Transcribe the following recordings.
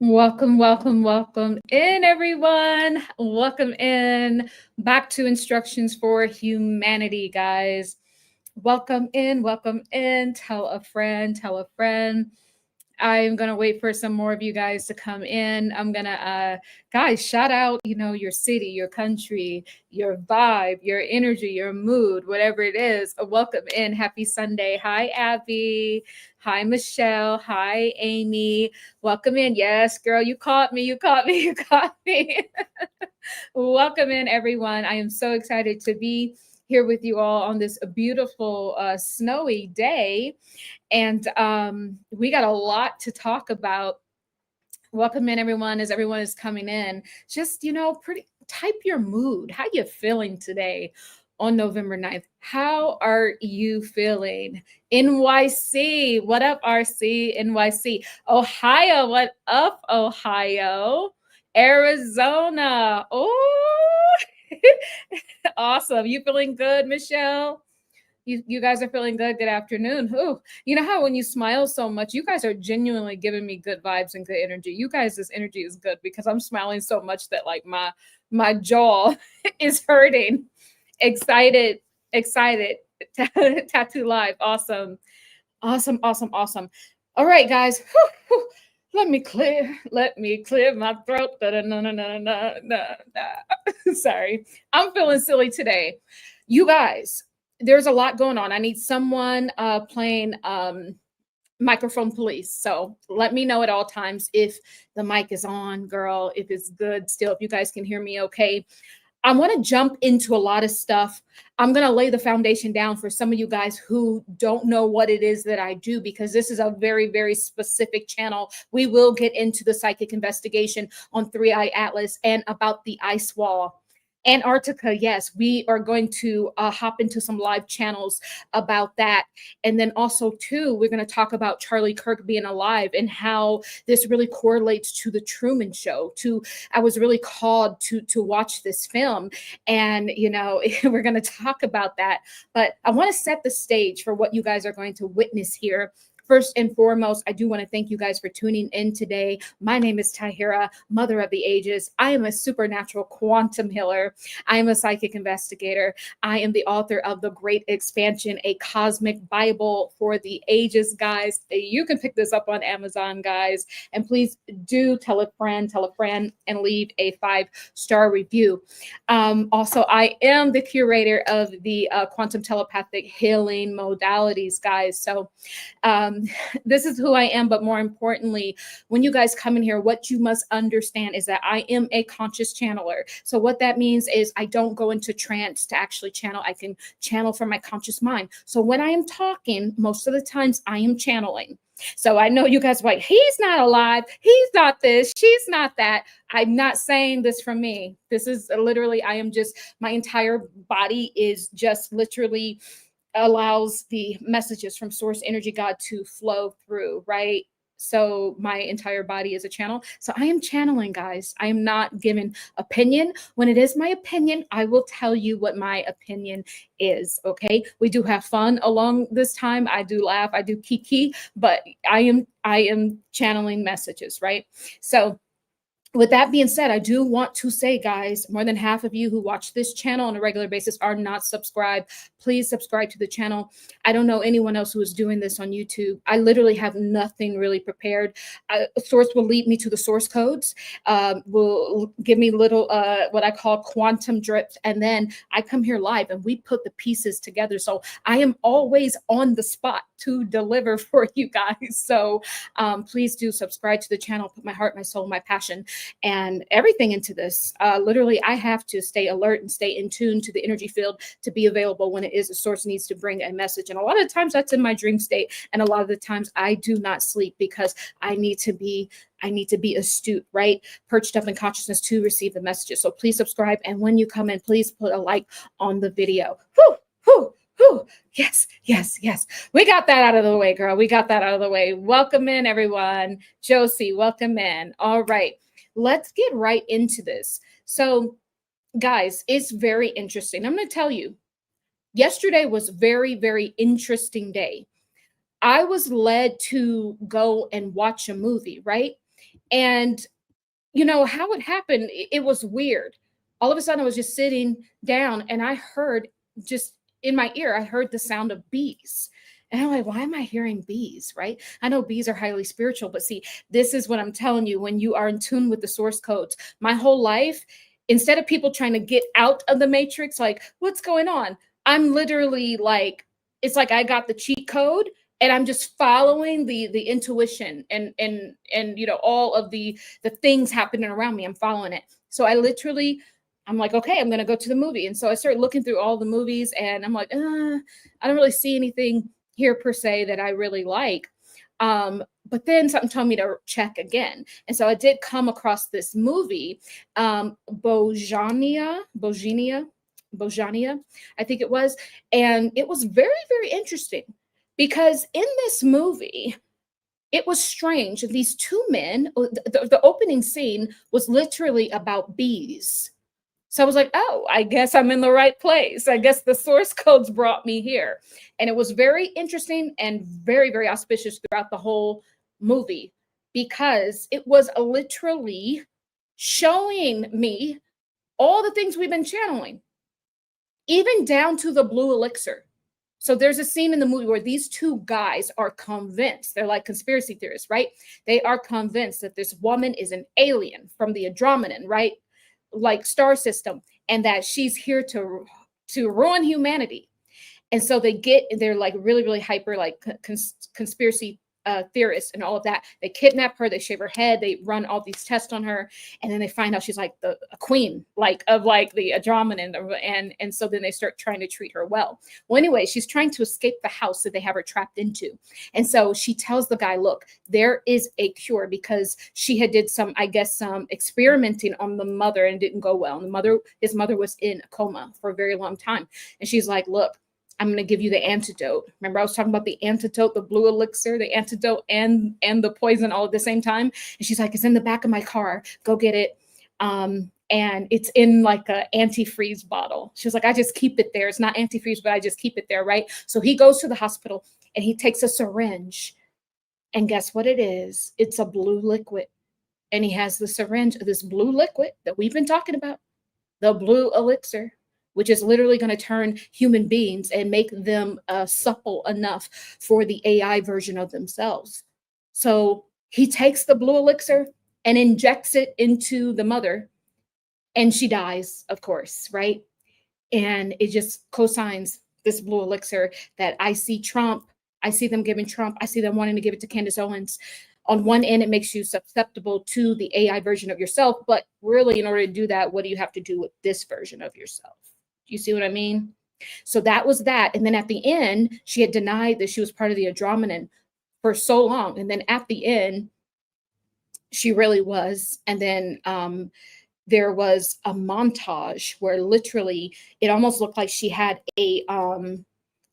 Welcome, welcome, welcome in, everyone. Welcome in back to Instructions for Humanity, guys. Welcome in, welcome in. Tell a friend, tell a friend. I'm gonna wait for some more of you guys to come in. I'm gonna guys, shout out, your city, your country, your vibe, your energy, your mood, whatever it is. Welcome in. Happy Sunday. Hi, Abby. Hi, Michelle. Hi, Amy. Welcome in. Yes, girl, you caught me. You caught me. You caught me. Welcome in, everyone. I am so excited to be here with you all on this beautiful snowy day. And we got a lot to talk about. Welcome in, everyone, as everyone is coming in. Just, pretty type your mood. How you feeling today on November 9th? How are you feeling? NYC, what up, RC? NYC. Ohio, what up, Ohio? Arizona. Oh, awesome. You feeling good, Michelle? You guys are feeling good. Good afternoon. Ooh, you know how when you smile so much, you guys are genuinely giving me good vibes and good energy. You guys, this energy is good because I'm smiling so much that like my jaw is hurting. Excited, excited. Tattoo live. Awesome. Awesome, awesome, awesome. All right, guys. Whew, whew. Let me clear my throat. Sorry. I'm feeling silly today. You guys, there's a lot going on. I need someone playing microphone police. So let me know at all times if the mic is on, girl, if it's good still, if you guys can hear me okay. I want to jump into a lot of stuff. I'm going to lay the foundation down for some of you guys who don't know what it is that I do, because this is a very, very specific channel. We will get into the psychic investigation on Three Eye Atlas and about the ice wall. Antarctica, yes, we are going to hop into some live channels about that. And then also, too, we're going to talk about Charlie Kirk being alive and how this really correlates to the Truman Show. I was really called to watch this film, and we're going to talk about that. But I want to set the stage for what you guys are going to witness here. First and foremost, I do want to thank you guys for tuning in today. My name is Tahira, Mother of the Ages. I am a supernatural quantum healer. I am a psychic investigator. I am the author of The Great Expansion, a cosmic Bible for the ages, guys. You can pick this up on Amazon, guys. And please do tell a friend, and leave a 5-star review. Also, I am the curator of the quantum telepathic healing modalities, guys. So this is who I am. But more importantly, when you guys come in here, what you must understand is that I am a conscious channeler. So what that means is I don't go into trance to actually channel. I can channel from my conscious mind. So when I am talking, most of the times I am channeling. So I know you guys are like, he's not alive. He's not this. She's not that. I'm not saying this from me. This is literally, my entire body is just literally allows the messages from source energy God to flow through, right? So my entire body is a channel. So I am channeling, guys. I am not giving opinion. When it is my opinion, I will tell you what my opinion is. Okay. We do have fun along this time. I do laugh. I do kiki, but I am channeling messages, right? So with that being said, I do want to say, guys, more than half of you who watch this channel on a regular basis are not subscribed. Please subscribe to the channel. I don't know anyone else who is doing this on YouTube. I literally have nothing really prepared. A source will lead me to the source codes, will give me little, what I call quantum drips. And then I come here live and we put the pieces together. So I am always on the spot to deliver for you guys. So please do subscribe to the channel, put my heart, my soul, my passion, and everything into this. Literally, I have to stay alert and stay in tune to the energy field to be available when it is a source needs to bring a message. And a lot of times that's in my dream state. And a lot of the times I do not sleep because I need to be astute, right? Perched up in consciousness to receive the messages. So please subscribe. And when you come in, please put a like on the video. Whew, whew. Whew. Yes, yes, yes. We got that out of the way, girl. We got that out of the way. Welcome in, everyone. Josie, welcome in. All right. Let's get right into this. So, guys, it's very interesting. I'm going to tell you, yesterday was very, very interesting day. I was led to go and watch a movie, right? And you know how it happened, it was weird. All of a sudden I was just sitting down and I heard, just in my ear, I heard the sound of bees. And I'm like, why am I hearing bees? Right? I know bees are highly spiritual, but see, this is what I'm telling you. When you are in tune with the source codes, my whole life, instead of people trying to get out of the matrix, like, what's going on? I'm literally like, it's like I got the cheat code and I'm just following the intuition and you know, all of the things happening around me. I'm following it. So I literally, I'm like, okay, I'm gonna go to the movie. And so I started looking through all the movies and I'm like, I don't really see anything here per se that I really like. But then something told me to check again. And so I did come across this movie, Bojania, I think it was. And it was very, very interesting because in this movie, it was strange. These two men, the opening scene was literally about bees. So I was like, oh, I guess I'm in the right place. I guess the source codes brought me here. And it was very interesting and very, very auspicious throughout the whole movie because it was literally showing me all the things we've been channeling, even down to the blue elixir. So there's a scene in the movie where these two guys are convinced, they're like conspiracy theorists, right? They are convinced that this woman is an alien from the Andromedan, right? Like star system, and that she's here to ruin humanity. And so they're like really, really hyper, like conspiracy theorists and all of that. They kidnap her, they shave her head, they run all these tests on her, and then they find out she's like a queen, like of like the Andromedan, and so then they start trying to treat her well. Well, anyway, she's trying to escape the house that they have her trapped into, and so she tells the guy, "Look, there is a cure," because she had did some, I guess, some experimenting on the mother and it didn't go well. And his mother was in a coma for a very long time, and she's like, "Look, I'm going to give you the antidote." Remember, I was talking about the antidote, the blue elixir, the antidote and the poison all at the same time. And she's like, "It's in the back of my car. Go get it." And it's in like a antifreeze bottle. She was like, "I just keep it there. It's not antifreeze, but I just keep it there." Right. So he goes to the hospital and he takes a syringe. And guess what it is? It's a blue liquid. And he has the syringe of this blue liquid that we've been talking about, the blue elixir, which is literally going to turn human beings and make them supple enough for the AI version of themselves. So he takes the blue elixir and injects it into the mother, and she dies, of course, right? And it just cosigns this blue elixir that I see Trump. I see them giving Trump. I see them wanting to give it to Candace Owens. On one end, it makes you susceptible to the AI version of yourself. But really, in order to do that, what do you have to do with this version of yourself? You see what I mean? So that was that. And then at the end, she had denied that she was part of the Andromedan for so long. And then at the end, she really was. And then there was a montage where literally it almost looked like she had a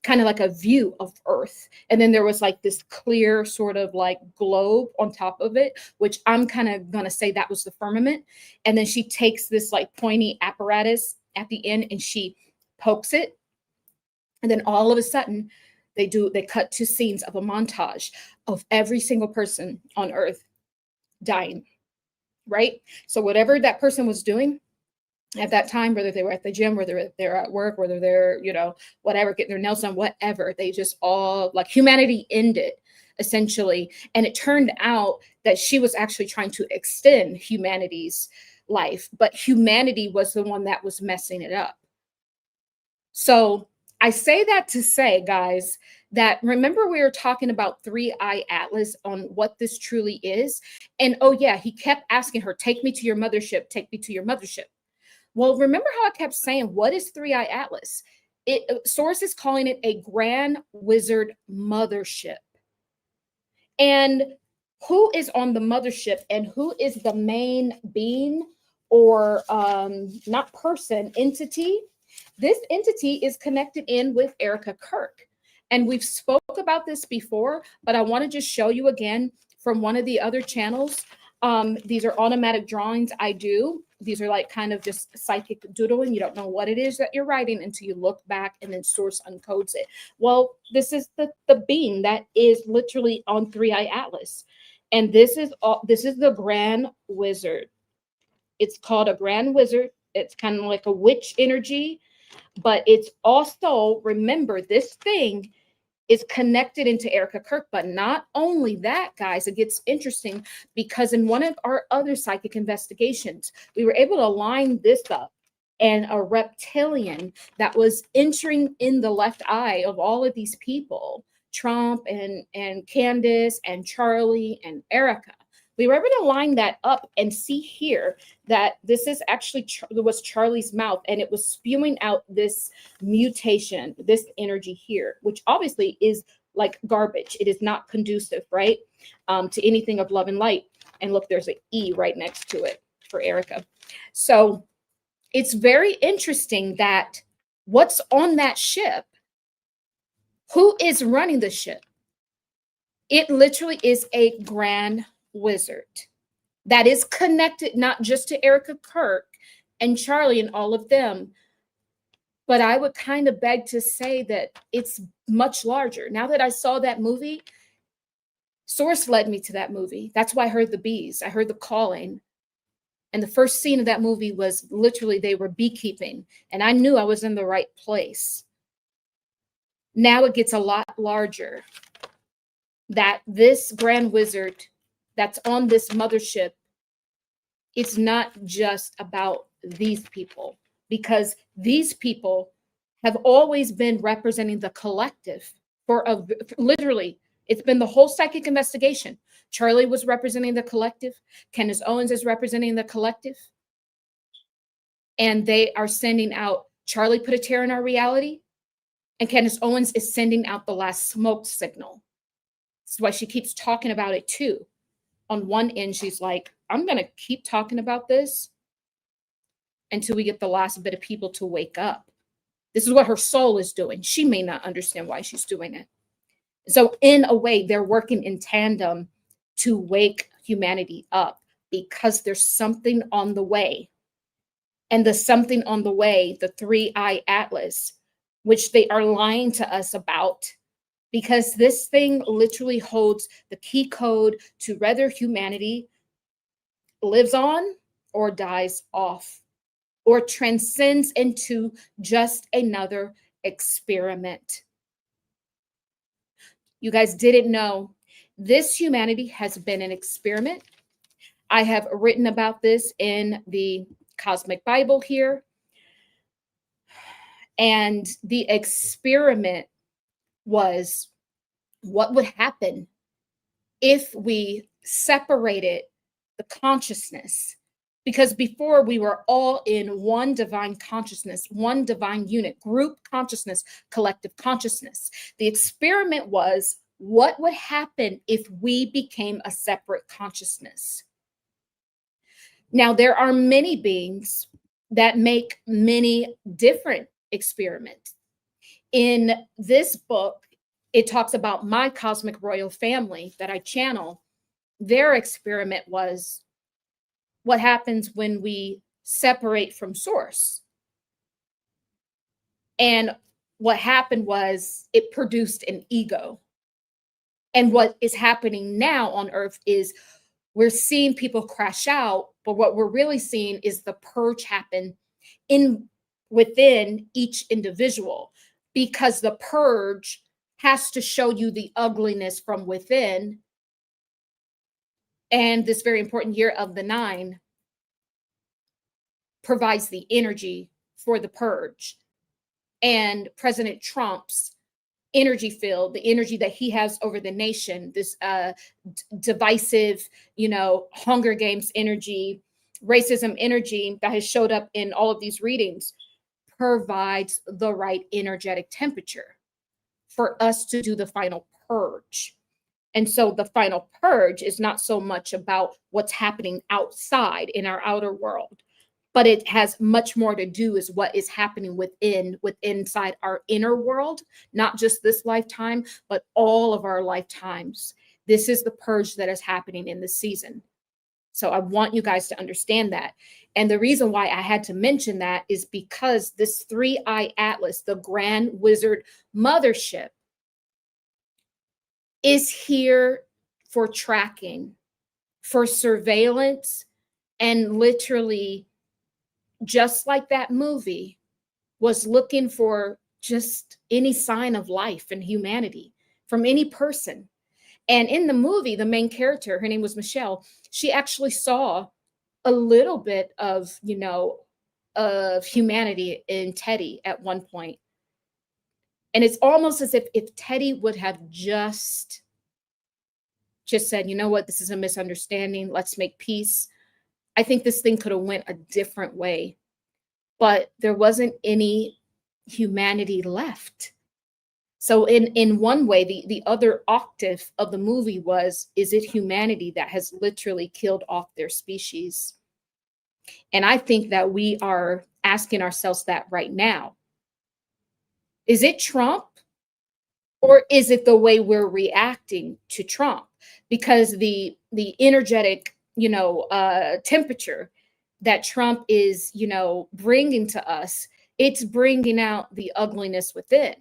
kind of like a view of Earth. And then there was like this clear sort of like globe on top of it, which I'm kind of going to say that was the firmament. And then she takes this like pointy apparatus at the end and she pokes it. And then all of a sudden they cut to scenes of a montage of every single person on Earth dying, right? So whatever that person was doing at that time, whether they were at the gym, whether they're at work, whether they're, you know, whatever, getting their nails done, whatever, they just all, like, humanity ended essentially. And it turned out that she was actually trying to extend humanity's life, but humanity was the one that was messing it up. So I say that to say, guys, that remember we were talking about 3-Eye Atlas on what this truly is. And oh yeah, he kept asking her, "Take me to your mothership, take me to your mothership." Well, remember how I kept saying, what is 3-Eye Atlas? Source is calling it a Grand Wizard mothership. And who is on the mothership and who is the main being or not person, entity? This entity is connected in with Erica Kirk. And we've spoke about this before, but I want to just show you again from one of the other channels. These are automatic drawings I do. These are like kind of just psychic doodling. You don't know what it is that you're writing until you look back and then source uncodes it. Well, this is the being that is literally on 3-Eye Atlas. And this is the Grand Wizard. It's called a Grand Wizard. It's kind of like a witch energy, but it's also, remember, this thing is connected into Erica Kirk. But not only that, guys, it gets interesting because in one of our other psychic investigations, we were able to line this up, and a reptilian that was entering in the left eye of all of these people, Trump and Candace and Charlie and Erica. We were able to line that up and see here that this is actually was Charlie's mouth, and it was spewing out this mutation, this energy here, which obviously is like garbage. It is not conducive, right, to anything of love and light. And look, there's an E right next to it for Erica. So it's very interesting that what's on that ship, who is running the ship? It literally is a Grand Wizard that is connected not just to Erica Kirk and Charlie and all of them, but I would kind of beg to say that it's much larger. Now that I saw that movie, Source led me to that movie. That's why I heard the bees. I heard the calling. And the first scene of that movie was literally they were beekeeping, and I knew I was in the right place. Now it gets a lot larger, that this Grand Wizard that's on this mothership, it's not just about these people, because these people have always been representing the collective literally, it's been the whole psychic investigation. Charlie was representing the collective. Candace Owens is representing the collective. And they are sending out, Charlie put a tear in our reality, and Candace Owens is sending out the last smoke signal. That's why she keeps talking about it too. On one end, she's like, I'm going to keep talking about this until we get the last bit of people to wake up. This is what her soul is doing. She may not understand why she's doing it. So in a way, they're working in tandem to wake humanity up, because there's something on the way. And the something on the way, the 3-eye atlas, which they are lying to us about, because this thing literally holds the key code to whether humanity lives on or dies off, or transcends into just another experiment. You guys didn't know this humanity has been an experiment. I have written about this in the Cosmic Bible here. And the experiment was what would happen if we separated the consciousness. Because before, we were all in one divine consciousness, one divine unit, group consciousness, collective consciousness. The experiment was what would happen if we became a separate consciousness. Now, there are many beings that make many different experiments. In this book, it talks about my cosmic royal family that I channel. Their experiment was what happens when we separate from source. And what happened was it produced an ego. And what is happening now on Earth is we're seeing people crash out, but what we're really seeing is the purge happen within each individual, because the purge has to show you the ugliness from within. And this very important year of the 9 provides the energy for the purge. And President Trump's energy field, the energy that he has over the nation, this divisive, Hunger Games energy, racism energy that has showed up in all of these readings, provides the right energetic temperature for us to do the final purge. And so the final purge is not so much about what's happening outside in our outer world, but it has much more to do with what is happening inside our inner world, not just this lifetime, but all of our lifetimes. This is the purge that is happening in this season. So I want you guys to understand that. And the reason why I had to mention that is because this 3-eye atlas, the Grand Wizard mothership, is here for tracking. for surveillance, and literally, just like that movie, was looking for just any sign of life and humanity from any person. And in the movie, the main character, her name was Michelle, she actually saw a little bit of, of humanity in Teddy at one point. And it's almost as if Teddy would have just said, you know what, this is a misunderstanding. Let's make peace. I think this thing could have went a different way, but there wasn't any humanity left. So in one way, the other octave of the movie was, is it humanity that has literally killed off their species? And I think that we are asking ourselves that right now. Is it Trump, or is it the way we're reacting to Trump? Because the energetic, temperature that Trump is, bringing to us, it's bringing out the ugliness within.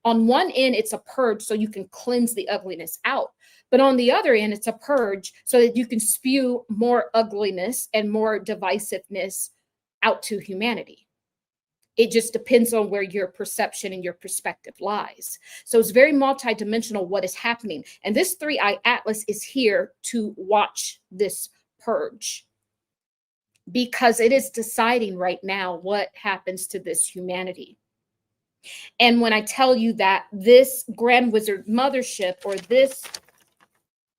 On one end, it's a purge so you can cleanse the ugliness out. But on the other end, it's a purge so that you can spew more ugliness and more divisiveness out to humanity. It just depends on where your perception and your perspective lies. So it's very multidimensional what is happening. And this 3-eye atlas is here to watch this purge, because it is deciding right now what happens to this humanity. And when I tell you that this Grand Wizard mothership, or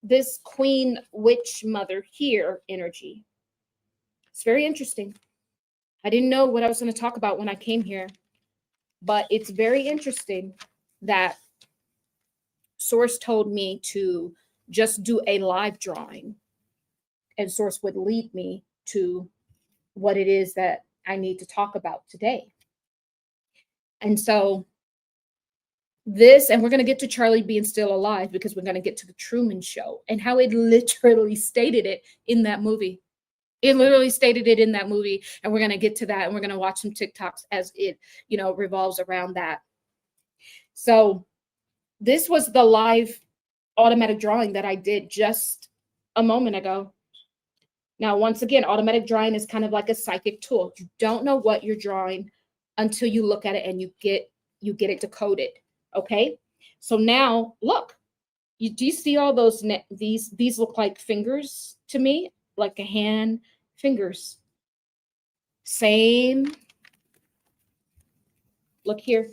this Queen Witch Mother here energy, it's very interesting. I didn't know what I was going to talk about when I came here, but it's very interesting that Source told me to just do a live drawing, and Source would lead me to what it is that I need to talk about today. And so and we're going to get to Charlie being still alive, because we're going to get to the Truman Show and how it literally stated it in that movie. It literally stated it in that movie, and we're going to get to that, and we're going to watch some TikToks as it, revolves around that. So this was the live automatic drawing that I did just a moment ago. Now, once again, automatic drawing is kind of like a psychic tool. You don't know what you're drawing until you look at it and you get it decoded. Okay. So now look, do you see all those, these look like fingers to me, like a hand, fingers. Same. Look here.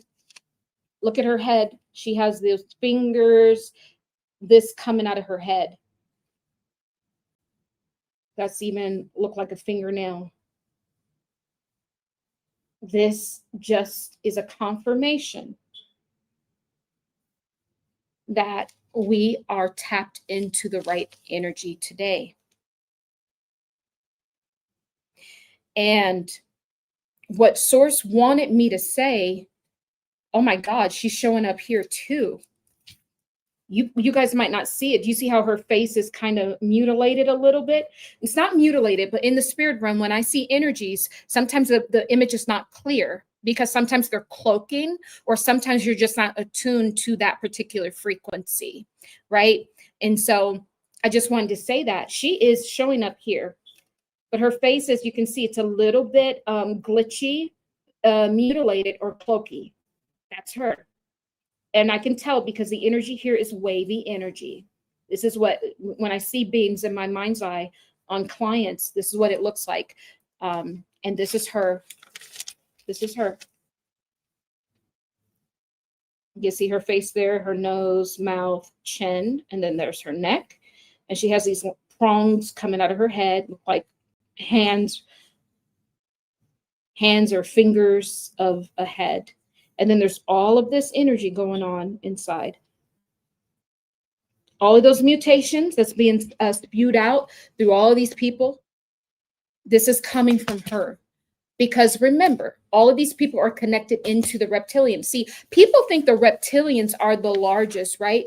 Look at her head. She has those fingers, this coming out of her head. That's even look like a fingernail. This just is a confirmation that we are tapped into the right energy today. And what Source wanted me to say, oh my God, she's showing up here too. You guys might not see it. Do you see how her face is kind of mutilated a little bit? It's not mutilated, but in the spirit realm, when I see energies, sometimes the image is not clear, because sometimes they're cloaking, or sometimes you're just not attuned to that particular frequency, right? And so I just wanted to say that she is showing up here, but her face, as you can see, it's a little bit glitchy, mutilated, or cloaky. That's her. And I can tell because the energy here is wavy energy. This is what, when I see beings in my mind's eye on clients, this is what it looks like. And this is her. This is her. You see her face there, her nose, mouth, chin, and then there's her neck. And she has these prongs coming out of her head, like hands or fingers of a head. And then there's all of this energy going on inside. All of those mutations that's being spewed out through all of these people, this is coming from her. Because remember, all of these people are connected into the reptilians. See, people think the reptilians are the largest, right?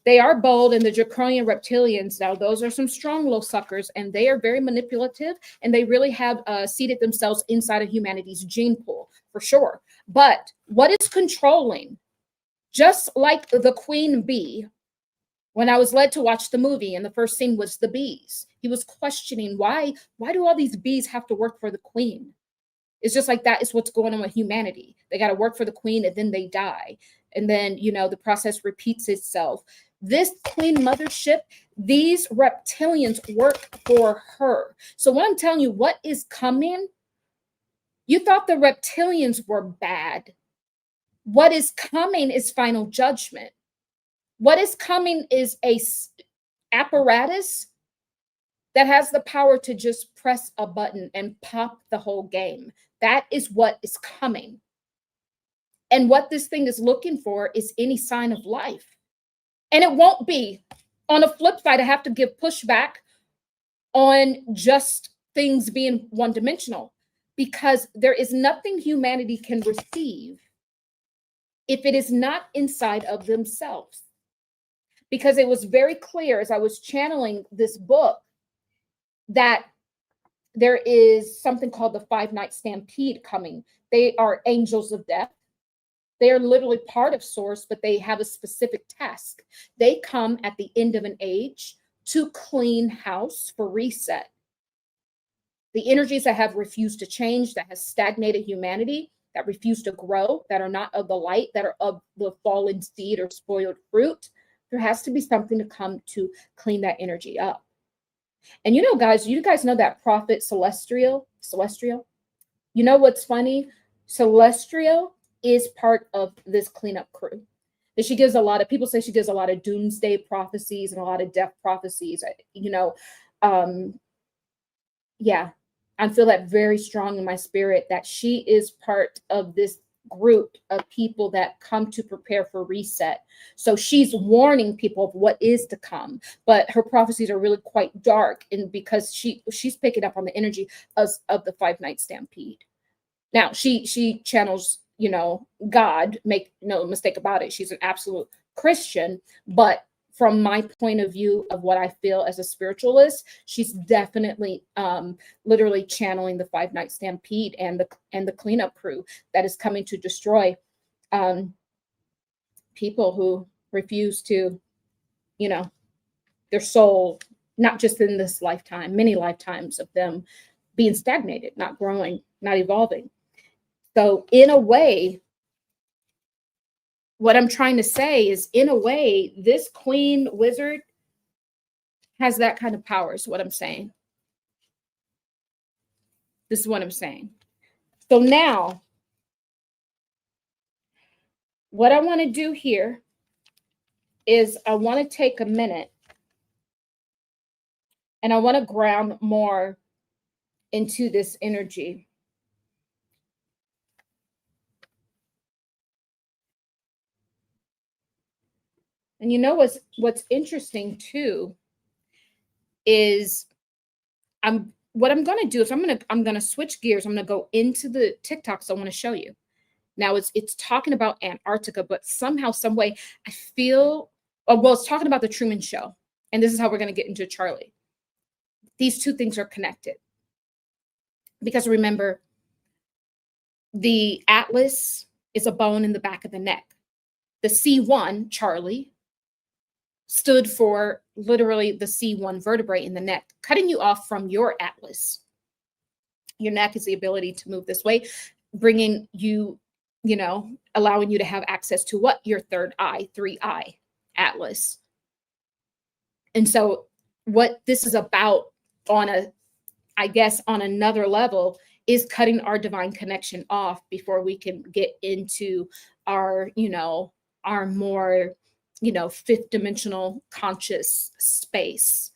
They are bold, and the draconian reptilians, now those are some strong little suckers, and they are very manipulative, and they really have seated themselves inside of humanity's gene pool, for sure. But what is controlling, just like the queen bee, When I was led to watch the movie and the first scene was the bees, he was questioning why do all these bees have to work for the queen? It's just like that is what's going on with humanity. They got to work for the queen and then they die. And then, the process repeats itself. This queen mothership, these reptilians work for her. So what I'm telling you, what is coming, you thought the reptilians were bad. What is coming is final judgment. What is coming is a apparatus that has the power to just press a button and pop the whole game. That is what is coming. And what this thing is looking for is any sign of life. And it won't be. On the flip side, I have to give pushback on just things being one-dimensional, because there is nothing humanity can receive if it is not inside of themselves. Because it was very clear as I was channeling this book that there is something called the 5-night stampede coming. They are angels of death. They are literally part of source, but they have a specific task. They come at the end of an age to clean house for reset. The energies that have refused to change, that has stagnated humanity, that refuse to grow, that are not of the light, that are of the fallen seed or spoiled fruit, there has to be something to come to clean that energy up. And guys, you guys know that prophet Celestial? You know what's funny? Celestial is part of this cleanup crew. That she gives people say she gives a lot of doomsday prophecies and a lot of death prophecies. Yeah, I feel that very strong in my spirit that she is part of this group of people that come to prepare for reset. So she's warning people of what is to come, but her prophecies are really quite dark, and because she's picking up on the energy of the 5-night stampede. Now she channels, God, make no mistake about it. She's an absolute Christian, but from my point of view of what I feel as a spiritualist, she's definitely literally channeling the 5-night stampede and the cleanup crew that is coming to destroy people who refuse to, their soul, not just in this lifetime, many lifetimes of them being stagnated, not growing, not evolving. So in a way, what I'm trying to say is, in a way, this queen wizard has that kind of power, is what I'm saying. This is what I'm saying. So now, what I want to do here is I want to take a minute and I want to ground more into this energy. And what's interesting too is what I'm going to do is I'm going to switch gears. I'm going to go into the TikToks I want to show you. Now it's talking about Antarctica, but somehow, some way, I feel, it's talking about the Truman Show. And this is how we're going to get into Charlie. These two things are connected. Because remember, the atlas is a bone in the back of the neck. The C1, Charlie, stood for literally the C1 vertebrae in the neck, cutting you off from your atlas. Your neck is the ability to move this way, bringing you, allowing you to have access to what? Your third eye, 3-eye atlas. And so what this is about on another level is cutting our divine connection off before we can get into our, our more, fifth dimensional conscious space,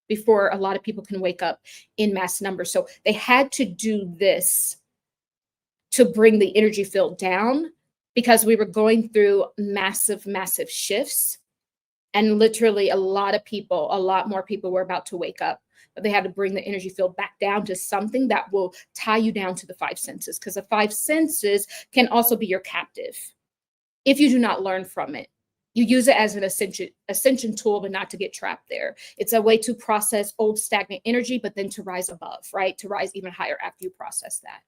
before a lot of people can wake up in mass numbers. So they had to do this to bring the energy field down, because we were going through massive shifts. And literally a lot more people were about to wake up. But they had to bring the energy field back down to something that will tie you down to the 5 senses, because the 5 senses can also be your captive if you do not learn from it. You use it as an ascension tool, but not to get trapped there. It's a way to process old stagnant energy, but then to rise above, right? To rise even higher after you process that.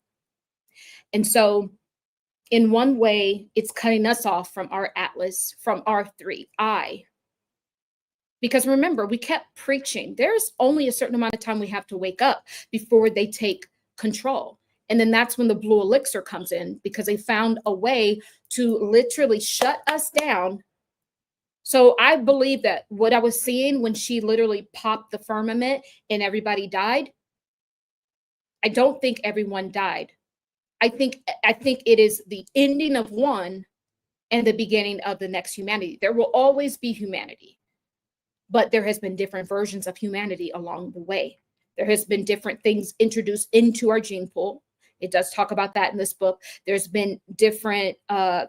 And so in one way, it's cutting us off from our atlas, from our 3-eye. Because remember, we kept preaching. There's only a certain amount of time we have to wake up before they take control. And then that's when the blue elixir comes in, because they found a way to literally shut us down. So I believe that what I was seeing when she literally popped the firmament and everybody died, I don't think everyone died. I think it is the ending of one and the beginning of the next humanity. There will always be humanity, but there has been different versions of humanity along the way. There has been different things introduced into our gene pool. It does talk about that in this book. There's been different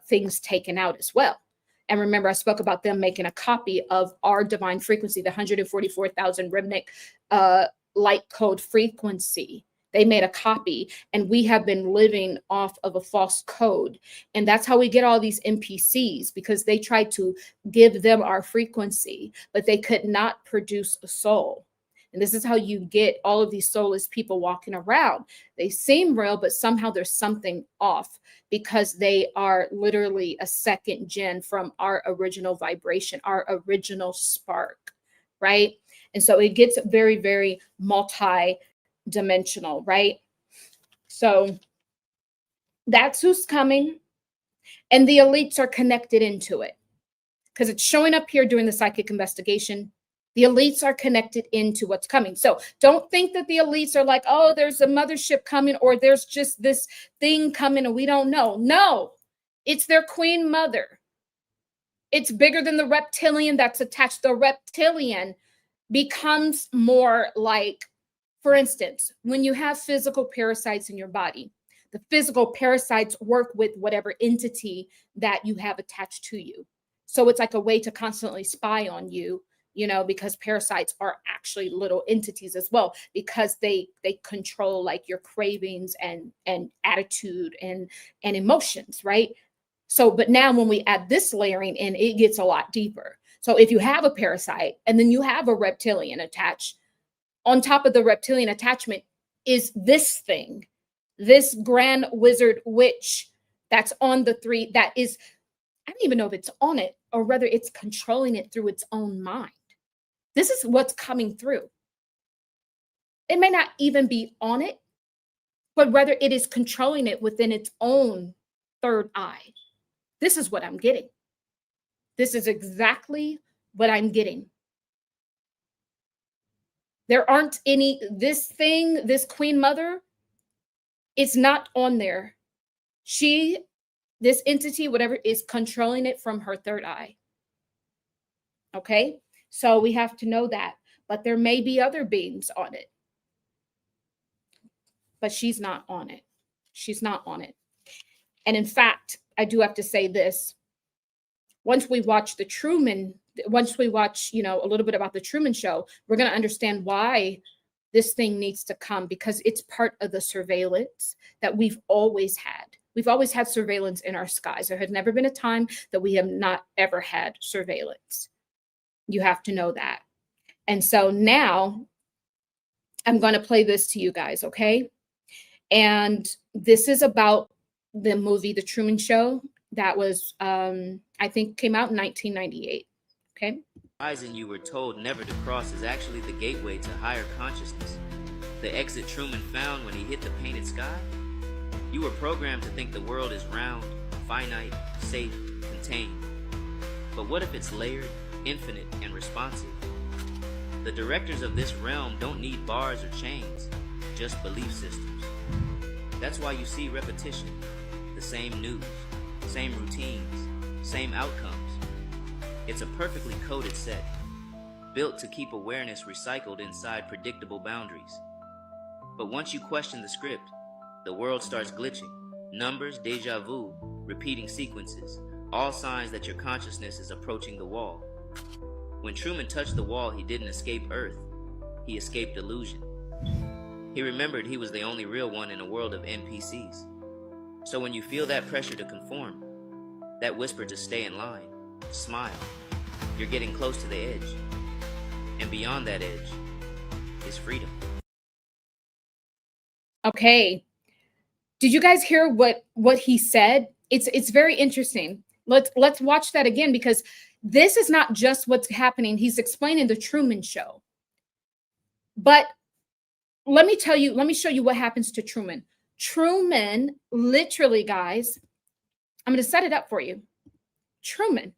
things taken out as well. And remember, I spoke about them making a copy of our divine frequency, the 144,000 Rhythmic light code frequency. They made a copy, and we have been living off of a false code. And that's how we get all these NPCs, because they tried to give them our frequency, but they could not produce a soul. And this is how you get all of these soulless people walking around. They seem real, but somehow there's something off, because they are literally a second gen from our original vibration, our original spark, right? And so it gets very, very multi-dimensional, right? So that's who's coming. And the elites are connected into it, because it's showing up here during the psychic investigation. The elites are connected into what's coming. So don't think that the elites are like, oh, there's a mothership coming, or there's just this thing coming and we don't know. No, it's their queen mother. It's bigger than the reptilian that's attached. The reptilian becomes more like, for instance, when you have physical parasites in your body, the physical parasites work with whatever entity that you have attached to you. So it's like a way to constantly spy on you, you know, because parasites are actually little entities as well, because they control like your cravings and attitude and emotions, right? So, but now when we add this layering in, it gets a lot deeper. So if you have a parasite and then you have a reptilian attached, on top of the reptilian attachment is this thing, this grand wizard witch that's on the three, that is, I don't even know if it's on it, or rather it's controlling it through its own mind. This is what's coming through. It may not even be on it, but rather it is controlling it within its own third eye. This is what I'm getting. This is exactly what I'm getting. There aren't any, this thing, this queen mother, it's not on there. This entity, whatever, is controlling it from her third eye. Okay? So we have to know that. But there may be other beings on it. But she's not on it. She's not on it. And in fact, I do have to say this. Once we watch, you know, a little bit about the Truman Show, we're going to understand why this thing needs to come, because it's part of the surveillance that we've always had. We've always had surveillance in our skies. There has never been a time that we have not ever had surveillance. You have to know that. And so now I'm going to play this to you guys, okay? And this is about the movie The Truman Show that was, I think, came out in 1998, okay? Horizon you were told never to cross is actually the gateway to higher consciousness. The exit Truman found when he hit the painted sky? You were programmed to think the world is round, finite, safe, contained. But what if it's layered, infinite, and responsive? The directors of this realm don't need bars or chains, just belief systems. That's why you see repetition, the same news, same routines, same outcomes. It's a perfectly coded set, built to keep awareness recycled inside predictable boundaries. But once you question the script, the world starts glitching. Numbers, deja vu, repeating sequences, all signs that your consciousness is approaching the wall. When Truman touched the wall, he didn't escape Earth. He escaped illusion. He remembered he was the only real one in a world of NPCs. So when you feel that pressure to conform, that whisper to stay in line, smile. You're getting close to the edge. And beyond that edge is freedom. Okay. Did you guys hear what he said? It's very interesting. Let's watch that again, because this is not just what's happening. He's explaining the Truman Show. But let me show you what happens to Truman. Truman, literally, guys, I'm going to set it up for you. Truman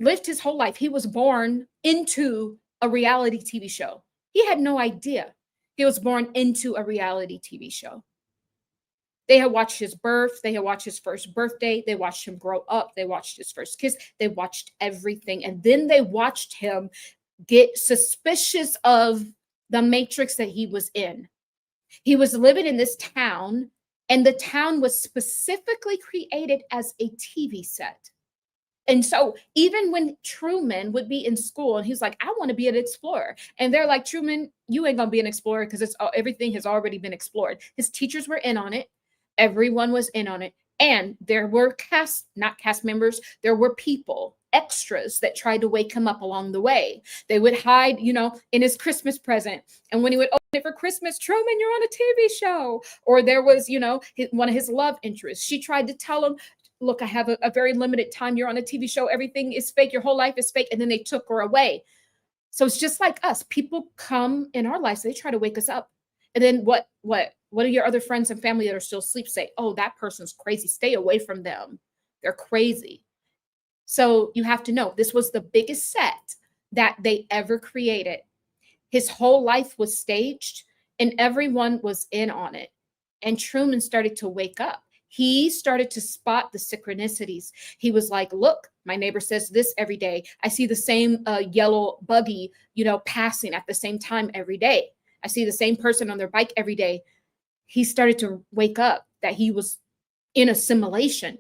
lived his whole life. He was born into a reality TV show. He had no idea he was born into a reality TV show. They had watched his birth. They had watched his first birthday. They watched him grow up. They watched his first kiss. They watched everything. And then they watched him get suspicious of the matrix that he was in. He was living in this town, and the town was specifically created as a TV set. And so even when Truman would be in school and he's like, I want to be an explorer. And they're like, Truman, you ain't going to be an explorer because everything has already been explored. His teachers were in on it. Everyone was in on it. And there were not cast members, there were people, extras that tried to wake him up along the way. They would hide, in his Christmas present. And when he would open it for Christmas, Truman, you're on a TV show. Or there was, one of his love interests. She tried to tell him, look, I have a very limited time. You're on a TV show. Everything is fake. Your whole life is fake. And then they took her away. So it's just like us. People come in our lives. They try to wake us up. And then what do your other friends and family that are still asleep say? Oh, that person's crazy. Stay away from them. They're crazy. So you have to know this was the biggest set that they ever created. His whole life was staged and everyone was in on it. And Truman started to wake up. He started to spot the synchronicities. He was like, look, my neighbor says this every day. I see the same yellow buggy, passing at the same time every day. I see the same person on their bike every day. He started to wake up that he was in a simulation.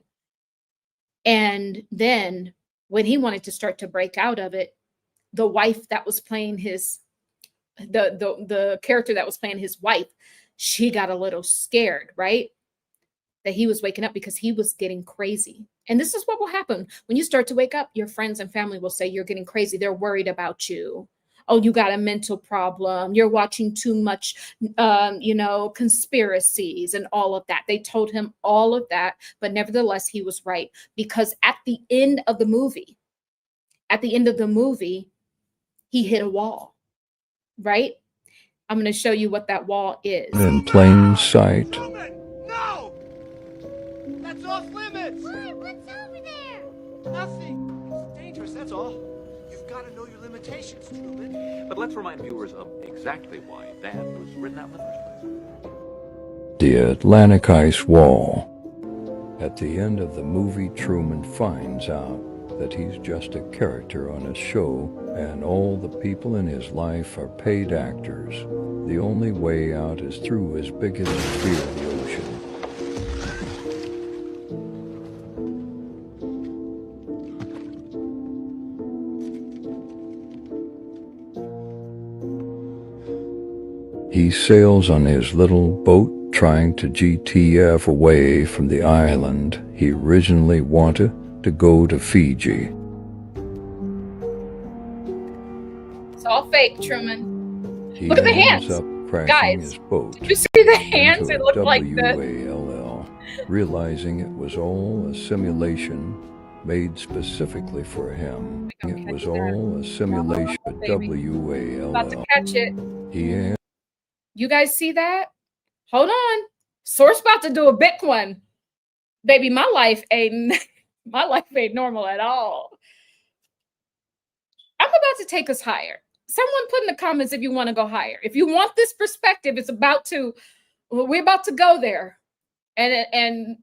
And then when he wanted to start to break out of it, the wife that was playing the character that was playing his wife, she got a little scared, right? That he was waking up because he was getting crazy. And this is what will happen. When you start to wake up, your friends and family will say you're getting crazy. They're worried about you. Oh, you got a mental problem. You're watching too much, conspiracies and all of that. They told him all of that, but nevertheless, he was right. Because at the end of the movie, he hit a wall, right? I'm going to show you what that wall is. In plain sight. No! That's off limits! What? What's over there? Nothing. It's dangerous, that's all. You've got to know your limitations, Truman. But let's remind viewers of exactly why that was written out in the first place. The Atlantic Ice Wall. At the end of the movie, Truman finds out that he's just a character on a show, and all the people in his life are paid actors. The only way out is through his biggest fear, the ocean. He sails on his little boat, trying to GTF away from the island he originally wanted to go to Fiji. It's all fake, Truman. He Look at the ends hands. up crashing Guys, his boat did you see the hands? into It a looked like the... WALL, realizing it was all a simulation made specifically for him. It was all a simulation, WALL. About to catch it. He You guys see that? Hold on. Source about to do a big one. Baby, my life ain't normal at all. I'm about to take us higher. Someone put in the comments if you want to go higher. If you want this perspective, we're about to go there. And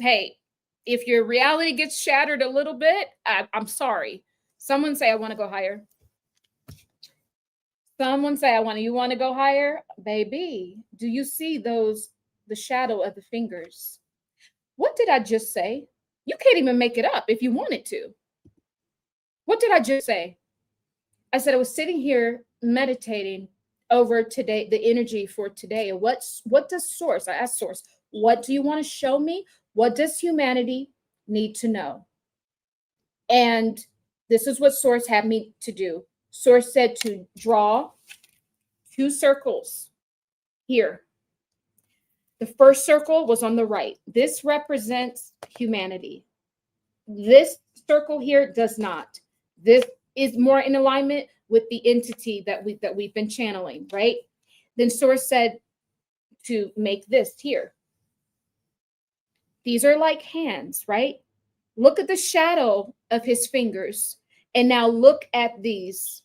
hey, if your reality gets shattered a little bit, I'm sorry. Someone say I want to go higher. Someone say you want to go higher? Baby, do you see the shadow of the fingers? What did I just say? You can't even make it up if you wanted to. What did I just say? I said I was sitting here meditating over today, the energy for today. And what does Source? I asked Source, what do you want to show me? What does humanity need to know? And this is what Source had me to do. Source said to draw 2 circles here. The first circle was on the right. This represents humanity. This circle here does not. This is more in alignment with the entity that we've been channeling, right? Then Source said to make this here. These are like hands, right? Look at the shadow of his fingers. And now look at these.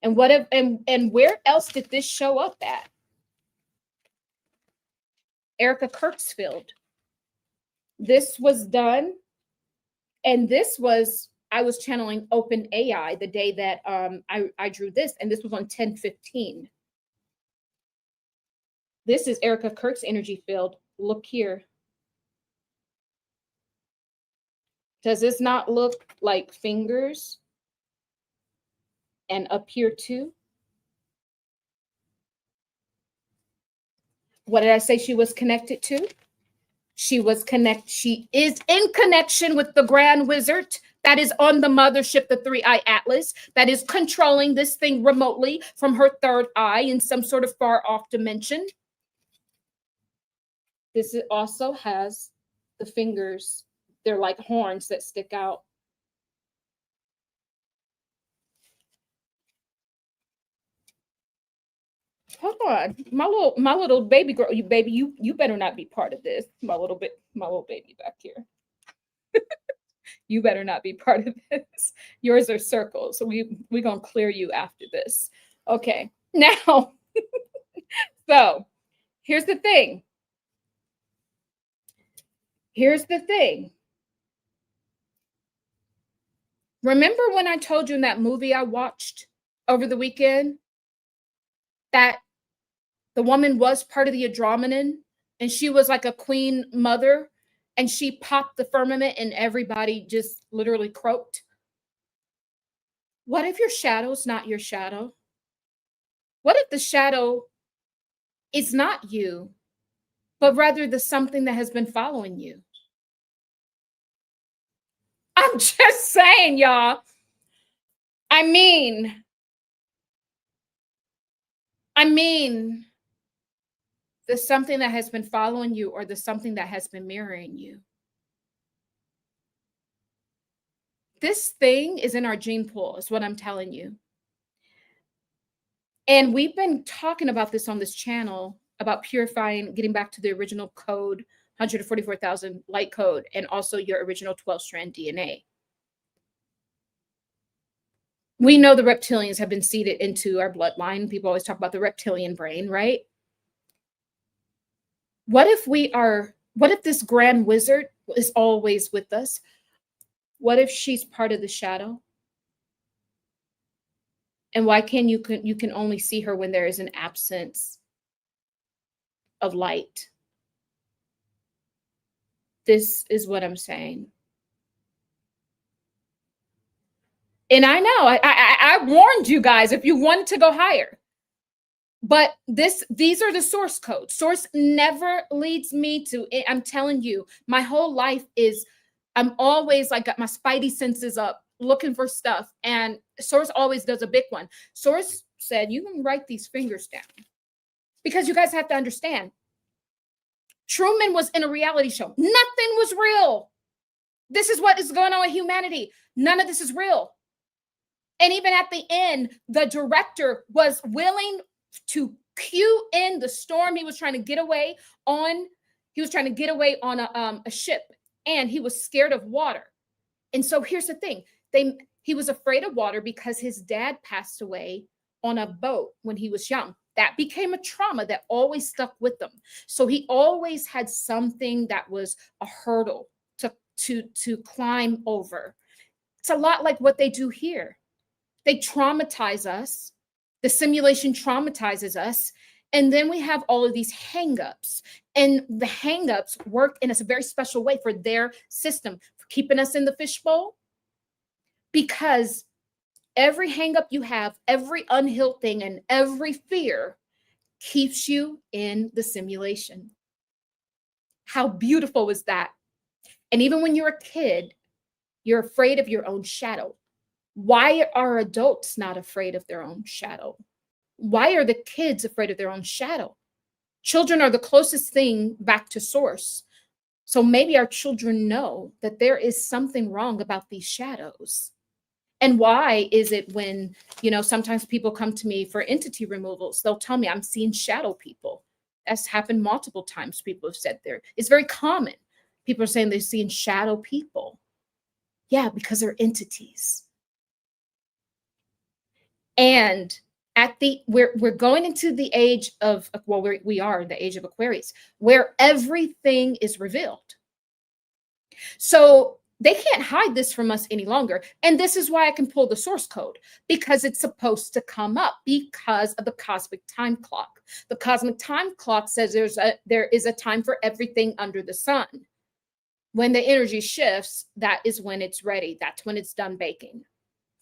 And what if, and where else did this show up at? Erica Kirksfield. This was done. And this was, I was channeling Open AI the day that I drew this. And this was on 10/15. This is Erica Kirk's energy field. Look here. Does this not look like fingers? And up here too? What did I say she was connected to? She is in connection with the Grand Wizard that is on the mothership, the 3-Eye Atlas, that is controlling this thing remotely from her third eye in some sort of far off dimension. This also has the fingers. They're like horns that stick out. Hold on, my little baby girl, you better not be part of this. My little baby back here. You better not be part of this. Yours are circles, so we're gonna clear you after this. Okay, now, so here's the thing. Here's the thing. Remember when I told you in that movie I watched over the weekend that the woman was part of the Andromedan and she was like a queen mother and she popped the firmament and everybody just literally croaked? What if your shadow's not your shadow? What if the shadow is not you, but rather the something that has been following you? I'm just saying, y'all. I mean, the something that has been following you or the something that has been mirroring you. This thing is in our gene pool, is what I'm telling you. And we've been talking about this on this channel, about purifying, getting back to the original code, 144,000 light code, and also your original 12-strand DNA. We know the reptilians have been seeded into our bloodline. People always talk about the reptilian brain, right? What if this Grand Wizard is always with us? What if she's part of the shadow? And why you can only see her when there is an absence of light? This is what I'm saying. And I know I warned you guys if you wanted to go higher. But these are the source codes. Source never leads me to it. I'm telling you, my whole life is, I'm always like got my spidey senses up looking for stuff. And Source always does a big one. Source said, you can write these fingers down. Because you guys have to understand, Truman was in a reality show. Nothing was real. This is what is going on with humanity. None of this is real. And even at the end, the director was willing to cue in the storm. He was trying to get away on a ship, and he was scared of water. And so here's the thing. He was afraid of water because his dad passed away on a boat when he was young. That became a trauma that always stuck with him. So he always had something that was a hurdle to climb over. It's a lot like what they do here. They traumatize us. The simulation traumatizes us. And then we have all of these hangups. And the hangups work in a very special way for their system, for keeping us in the fishbowl. Because every hangup you have, every unhealed thing, and every fear keeps you in the simulation. How beautiful is that? And even when you're a kid, you're afraid of your own shadow. Why are adults not afraid of their own shadow? Why are the kids afraid of their own shadow? Children are the closest thing back to source. So maybe our children know that there is something wrong about these shadows. And why is it when, sometimes people come to me for entity removals, they'll tell me I'm seeing shadow people. That's happened multiple times. People have said there. It's very common. People are saying they're seeing shadow people. Yeah, because they're entities. And we're going into the age of, we are in the age of Aquarius, where everything is revealed. So they can't hide this from us any longer. And this is why I can pull the source code, because it's supposed to come up because of the cosmic time clock. The cosmic time clock says there is a time for everything under the sun. When the energy shifts, that is when it's ready. That's when it's done baking,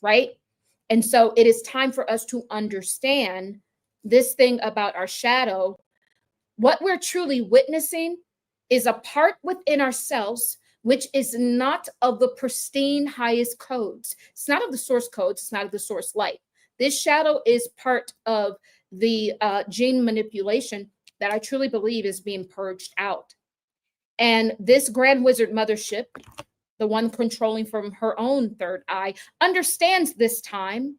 right? And so it is time for us to understand this thing about our shadow. What we're truly witnessing is a part within ourselves which is not of the pristine highest codes. It's not of the source codes. It's not of the source light. This shadow is part of the gene manipulation that I truly believe is being purged out. And this Grand Wizard mothership, the one controlling from her own third eye, understands this time.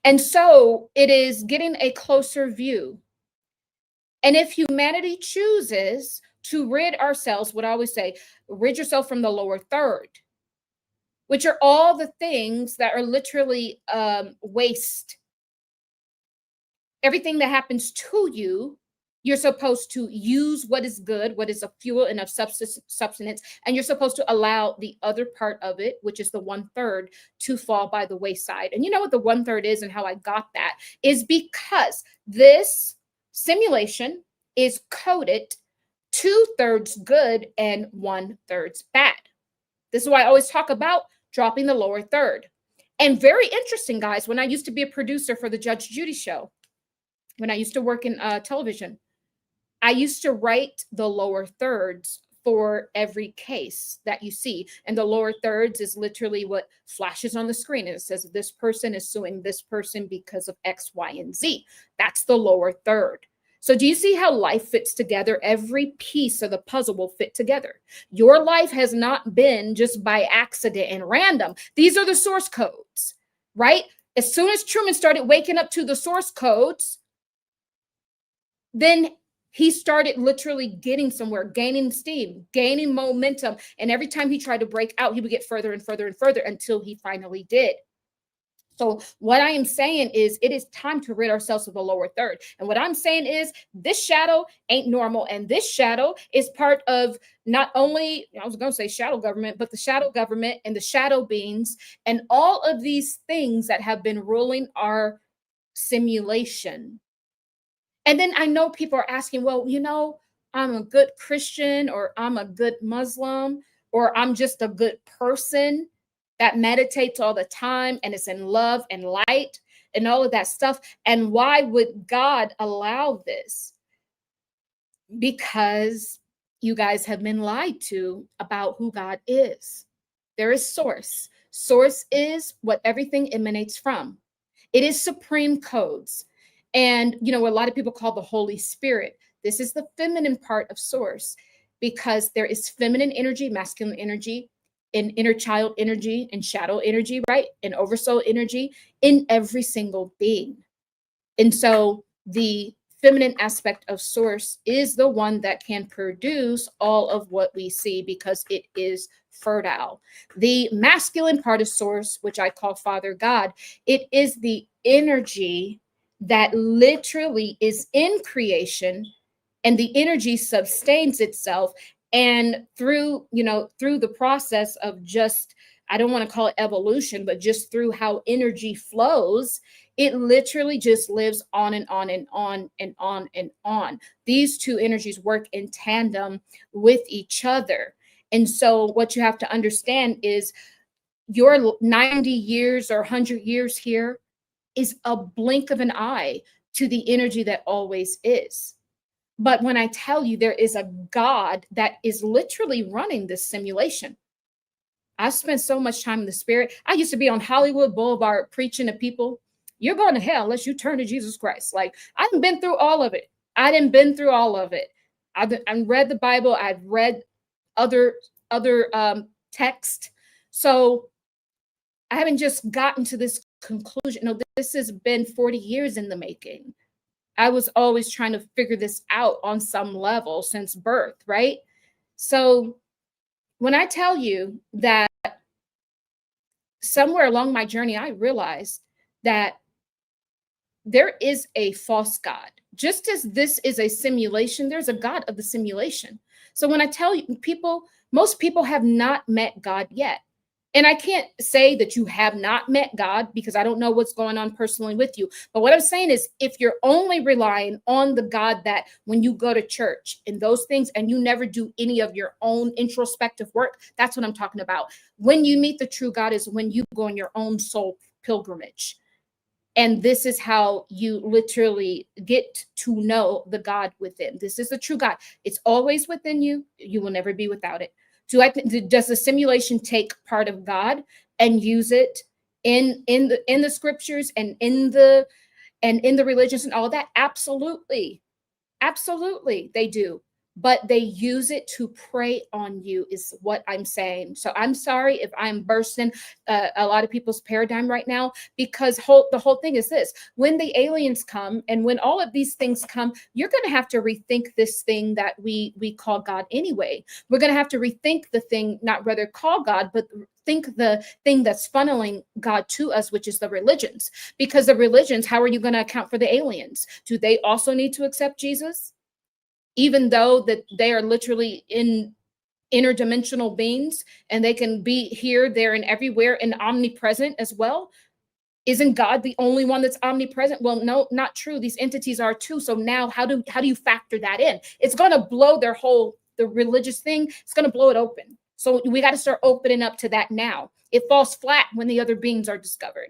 And so it is getting a closer view. And if humanity chooses to rid ourselves, what I always say, rid yourself from the lower third, which are all the things that are literally waste. Everything that happens to you, you're supposed to use what is good, what is a fuel and of substance, and you're supposed to allow the other part of it, which is the 1/3, to fall by the wayside. And you know what the 1/3 is and how I got that is because this simulation is coded 2/3 good and 1/3 bad. This is why I always talk about dropping the lower third. And very interesting, guys, when I used to be a producer for the Judge Judy show, when I used to work in television, I used to write the lower thirds for every case that you see. And the lower thirds is literally what flashes on the screen. And it says this person is suing this person because of X, Y, and Z. That's the lower third. So do you see how life fits together? Every piece of the puzzle will fit together. Your life has not been just by accident and random. These are the source codes, right? As soon as Truman started waking up to the source codes, then he started literally getting somewhere, gaining steam, gaining momentum. And every time he tried to break out, he would get further and further and further until he finally did. So what I am saying is it is time to rid ourselves of the lower third. And what I'm saying is this shadow ain't normal. And this shadow is part of not only, I was going to say shadow government, but the shadow government and the shadow beings and all of these things that have been ruling our simulation. And then I know people are asking, well, I'm a good Christian, or I'm a good Muslim, or I'm just a good person that meditates all the time and is in love and light and all of that stuff. And why would God allow this? Because you guys have been lied to about who God is. There is source. Source is what everything emanates from. It is supreme codes. And, what a lot of people call the Holy Spirit. This is the feminine part of source, because there is feminine energy, masculine energy, and inner child energy and shadow energy, right? And oversoul energy in every single being. And so the feminine aspect of source is the one that can produce all of what we see because it is fertile. The masculine part of source, which I call Father God, it is the energy that literally is in creation, and the energy sustains itself. And through the process of just, I don't want to call it evolution, but just through how energy flows, it literally just lives on and on and on and on and on. These two energies work in tandem with each other. And so what you have to understand is your 90 years or 100 years here is a blink of an eye to the energy that always is. But when I tell you there is a God that is literally running this simulation, I've spent so much time in the spirit. I used to be on Hollywood Boulevard preaching to people, you're going to hell unless you turn to Jesus Christ. Like, I done been through all of it. I've read the Bible. I've read other text. So I haven't just gotten to this conclusion. No, this has been 40 years in the making. I was always trying to figure this out on some level since birth, right? So when I tell you that somewhere along my journey, I realized that there is a false God. Just as this is a simulation, there's a God of the simulation. So when I tell you people, most people have not met God yet. And I can't say that you have not met God because I don't know what's going on personally with you. But what I'm saying is, if you're only relying on the God that when you go to church and those things, and you never do any of your own introspective work, that's what I'm talking about. When you meet the true God is when you go on your own soul pilgrimage. And this is how you literally get to know the God within. This is the true God. It's always within you. You will never be without it. Does the simulation take part of God and use it in the scriptures and in the religions and all that? Absolutely. Absolutely, they do. But they use it to prey on you is what I'm saying. So I'm sorry if I'm bursting a lot of people's paradigm right now, because the whole thing is this. When the aliens come and when all of these things come, you're going to have to rethink this thing that we call God anyway. We're going to have to rethink the thing, not rather call God, but think the thing that's funneling God to us, which is the religions. Because the religions, how are you going to account for the aliens? Do they also need to accept Jesus? Even though that they are literally in interdimensional beings and they can be here, there, and everywhere and omnipresent as well. Isn't God the only one that's omnipresent? Well, no, not true. These entities are too. So now how do you factor that in? It's going to blow the religious thing. It's going to blow it open. So we got to start opening up to that now. It falls flat when the other beings are discovered.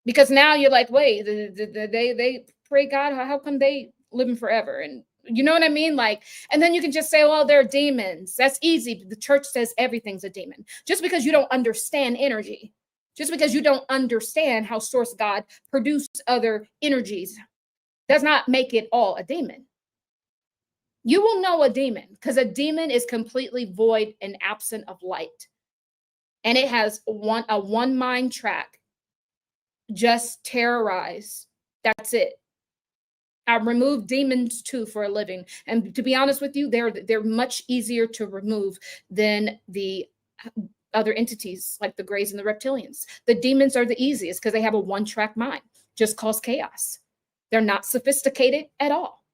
Because now you're like, wait, they pray God. How come they living forever? And you know what I mean? Like, and then you can just say, well, they're demons. That's easy. The church says everything's a demon. Just because you don't understand energy, just because you don't understand how source God produced other energies, does not make it all a demon. You will know a demon because a demon is completely void and absent of light. And it has a one mind track. Just terrorize. That's it. I remove demons too for a living. And to be honest with you, they're much easier to remove than the other entities like the Greys and the reptilians. The demons are the easiest because they have a one-track mind, just cause chaos. They're not sophisticated at all.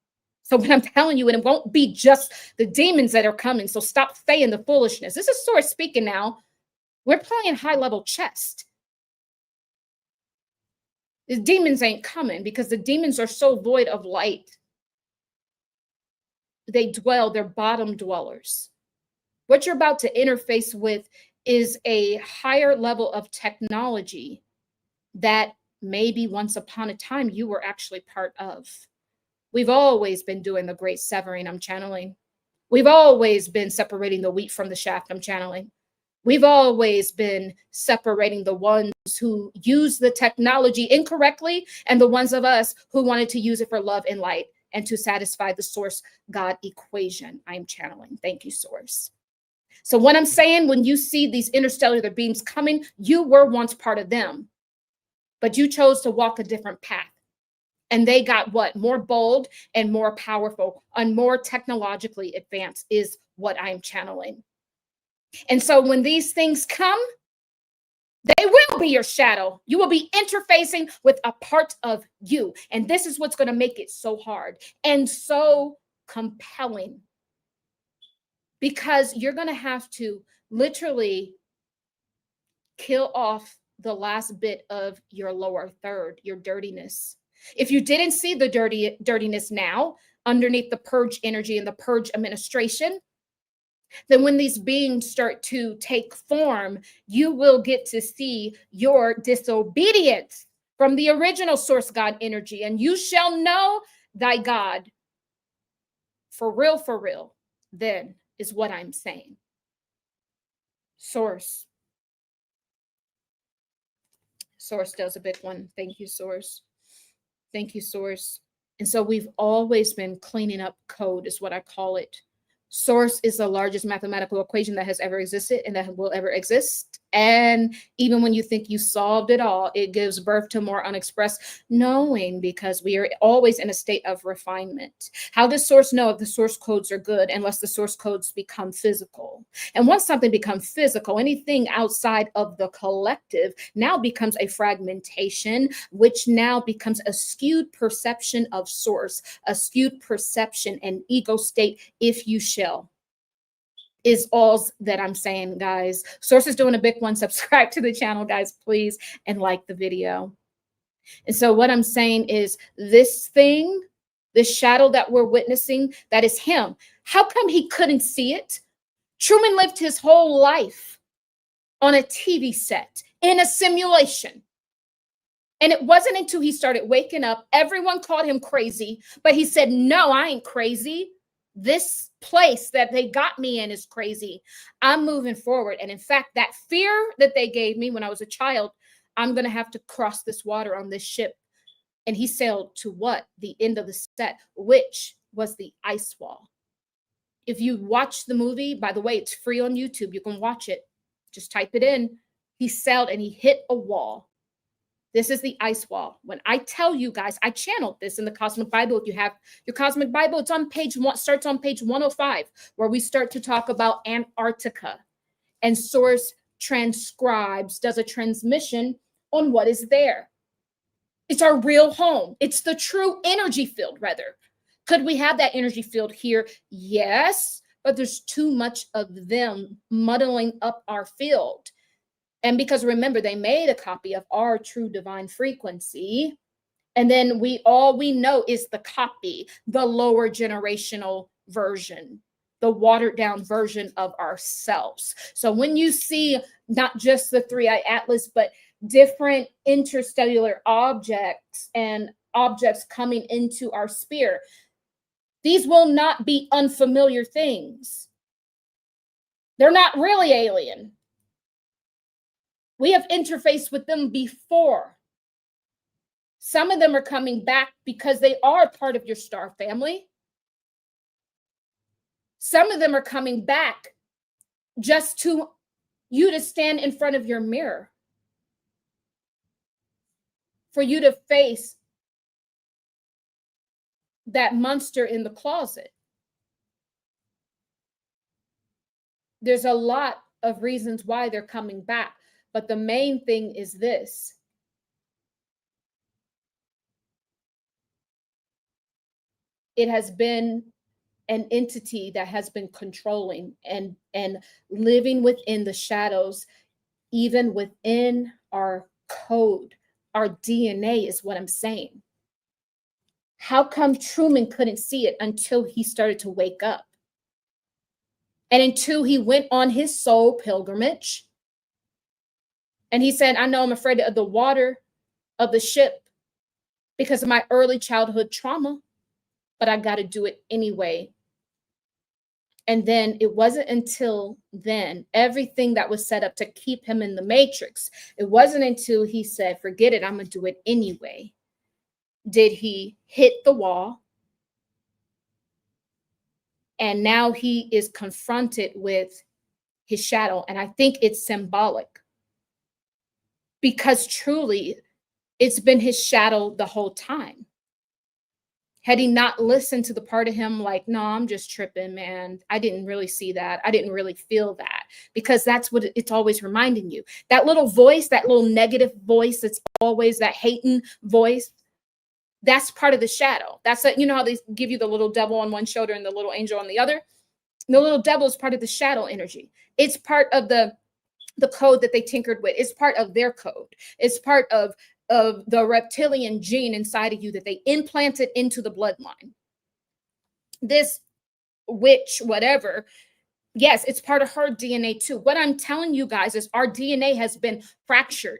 So what I'm telling you, and it won't be just the demons that are coming. So stop saying the foolishness. This is Source speaking now. We're playing high-level chess. The demons ain't coming because the demons are so void of light. They're bottom dwellers. What you're about to interface with is a higher level of technology that maybe once upon a time you were actually part of. We've always been doing the great severing, I'm channeling. We've always been separating the wheat from the chaff, I'm channeling. We've always been separating the ones who use the technology incorrectly and the ones of us who wanted to use it for love and light and to satisfy the source God equation. I'm channeling. Thank you, Source. So what I'm saying, when you see these interstellar beings coming, you were once part of them, but you chose to walk a different path. And they got what? More bold and more powerful and more technologically advanced is what I'm channeling. And so when these things come, they will be your shadow. You will be interfacing with a part of you. And this is what's going to make it so hard and so compelling. Because you're going to have to literally kill off the last bit of your lower third, your dirtiness. If you didn't see the dirtiness now underneath the purge energy and the purge administration, then when these beings start to take form, you will get to see your disobedience from the original source God energy. And you shall know thy God. For real, then is what I'm saying. Source. Source does a big one. Thank you, Source. Thank you, Source. And so we've always been cleaning up code, is what I call it. Source is the largest mathematical equation that has ever existed and that will ever exist. And even when you think you solved it all, it gives birth to more unexpressed knowing, because we are always in a state of refinement. How does source know if the source codes are good unless the source codes become physical? And once something becomes physical, anything outside of the collective now becomes a fragmentation, which now becomes a skewed perception of source, a skewed perception and ego state, if you shall. Is all that I'm saying, guys. Source is doing a big one. Subscribe to the channel, guys, please, and like the video. And so what I'm saying is this thing, this shadow that we're witnessing, that is him. How come he couldn't see it? Truman lived his whole life on a TV set in a simulation. And it wasn't until he started waking up, everyone called him crazy, but he said, no, I ain't crazy. This place that they got me in is crazy. I'm moving forward. And in fact, that fear that they gave me when I was a child, I'm going to have to cross this water on this ship. And he sailed to what? The end of the set, which was the ice wall. If you watch the movie, by the way, it's free on YouTube. You can watch it. Just type it in. He sailed and he hit a wall. This is the ice wall. When I tell you guys, I channeled this in the Cosmic Bible. If you have your Cosmic Bible, it's on page one, starts on page 105, where we start to talk about Antarctica. And Source transcribes, does a transmission on what is there. It's our real home. It's the true energy field, rather. Could we have that energy field here? Yes, but there's too much of them muddling up our field. And because remember, they made a copy of our true divine frequency. And then all we know is the copy, the lower generational version, the watered down version of ourselves. So when you see not just the three-eye atlas, but different interstellar objects and objects coming into our sphere, these will not be unfamiliar things. They're not really alien. We have interfaced with them before. Some of them are coming back because they are part of your star family. Some of them are coming back just to you to stand in front of your mirror, for you to face that monster in the closet. There's a lot of reasons why they're coming back. But the main thing is this. It has been an entity that has been controlling and living within the shadows, even within our code. Our DNA is what I'm saying. How come Truman couldn't see it until he started to wake up? And until he went on his soul pilgrimage. And he said, I know I'm afraid of the water of the ship because of my early childhood trauma, but I got to do it anyway. And then it wasn't until then, everything that was set up to keep him in the matrix, it wasn't until he said, forget it, I'm going to do it anyway, did he hit the wall. And now he is confronted with his shadow. And I think it's symbolic. Because truly, it's been his shadow the whole time. Had he not listened to the part of him like, no, I'm just tripping, man. I didn't really see that. I didn't really feel that. Because that's what it's always reminding you. That little voice, that little negative voice, that's always that hating voice, that's part of the shadow. That's you know how they give you the little devil on one shoulder and the little angel on the other? The little devil is part of the shadow energy. It's part of the code that they tinkered with. It's part of their code. It's part of the reptilian gene inside of you that they implanted into the bloodline. This witch, whatever, yes, it's part of her DNA too. What I'm telling you guys is our DNA has been fractured.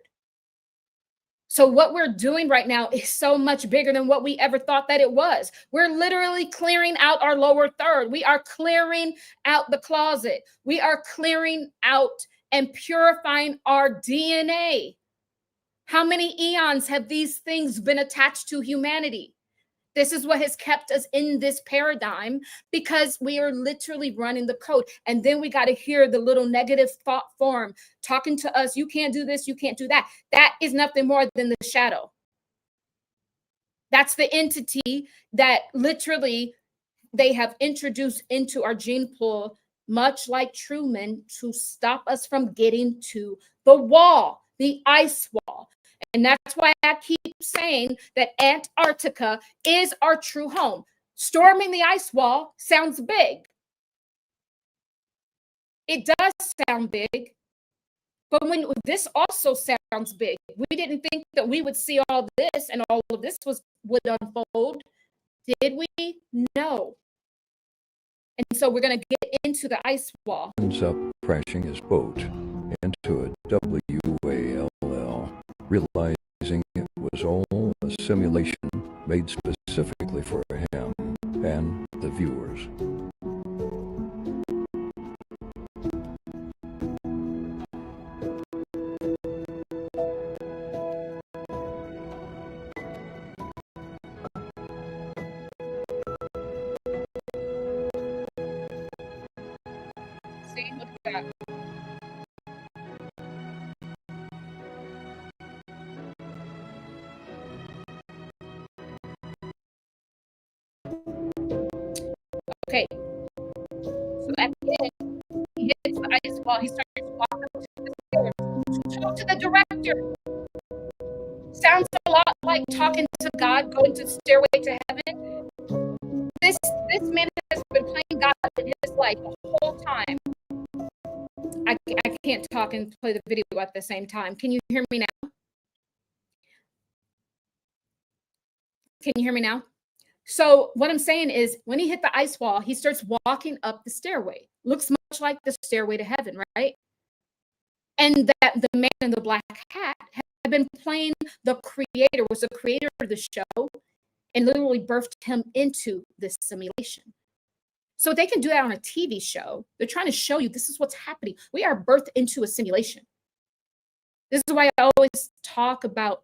So what we're doing right now is so much bigger than what we ever thought that it was. We're literally clearing out our lower third. We are clearing out the closet. We are clearing out and purifying our DNA. How many eons have these things been attached to humanity? This is what has kept us in this paradigm, because we are literally running the code. And then we got to hear the little negative thought form talking to us. You can't do this. You can't do that. That is nothing more than the shadow. That's the entity that literally they have introduced into our gene pool, much like Truman, to stop us from getting to the wall, the ice wall. And that's why I keep saying that Antarctica is our true home. Storming the ice wall sounds big. It does sound big. But when this also sounds big, we didn't think that we would see all this and all of this would unfold. Did we? No. And so we're going to get into the ice wall. Ends up crashing his boat into a WALL, realizing it was all a simulation made specifically for him and the viewers. See, look at that. Okay, so at the end, he hits the ice wall. He starts walking up to the stairs to talk to the director. Sounds a lot like talking to God, going to the stairway to heaven. This man has been playing God in his life the whole time. I can't talk and play the video at the same time. Can you hear me now? Can you hear me now? So what I'm saying is, when he hit the ice wall, he starts walking up the stairway. Looks much like the stairway to heaven, right? And that the man in the black hat had been playing the creator, was the creator of the show, and literally birthed him into this simulation. So they can do that on a TV show. They're trying to show you this is what's happening. We are birthed into a simulation. This is why I always talk about,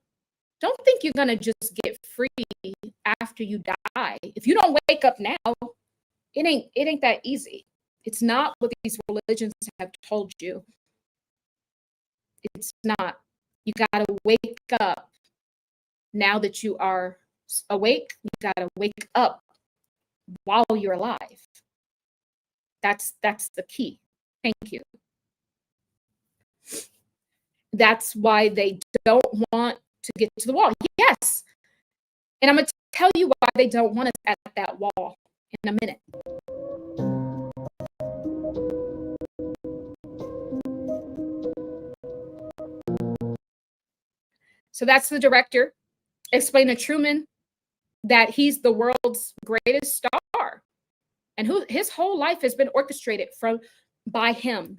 don't think you're going to just get free after you die. If you don't wake up now, it ain't that easy. It's not what these religions have told you. It's not. You got to wake up. Now that you are awake, you got to wake up while you're alive. That's the key. Thank you. That's why they don't want to get to the wall. Yes. And I'm going to tell you why they don't want us at that wall in a minute. So that's the director. Explain to Truman that he's the world's greatest star, and his whole life has been orchestrated by him.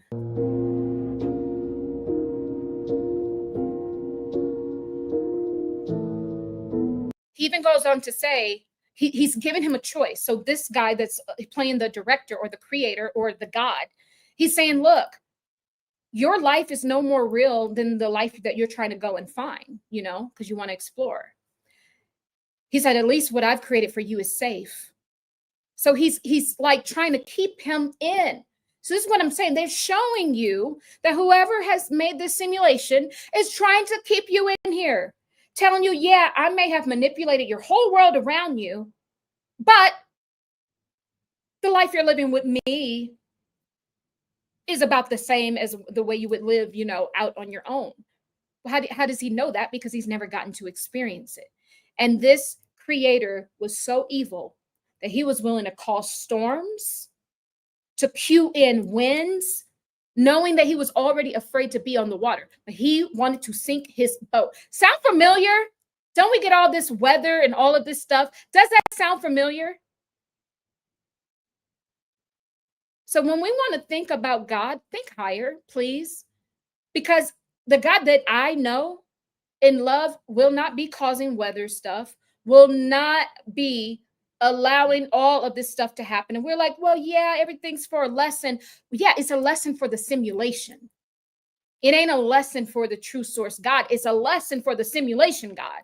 He even goes on to say he's given him a choice. So this guy that's playing the director or the creator or the God, he's saying, look, your life is no more real than the life that you're trying to go and find, because you want to explore. He said, at least what I've created for you is safe. So he's like trying to keep him in. So this is what I'm saying. They're showing you that whoever has made this simulation is trying to keep you in here, telling you, yeah, I may have manipulated your whole world around you, but the life you're living with me is about the same as the way you would live, out on your own. How does he know that? Because he's never gotten to experience it. And this creator was so evil that he was willing to cause storms, to cue in winds, knowing that he was already afraid to be on the water. But he wanted to sink his boat. Sound familiar? Don't we get all this weather and all of this stuff? Does that sound familiar? So when we want to think about God, think higher, please. Because the God that I know in love will not be causing weather stuff, will not be allowing all of this stuff to happen. And we're like, well, yeah, everything's for a lesson. Yeah, it's a lesson for the simulation. It ain't a lesson for the true source God. It's a lesson for the simulation God.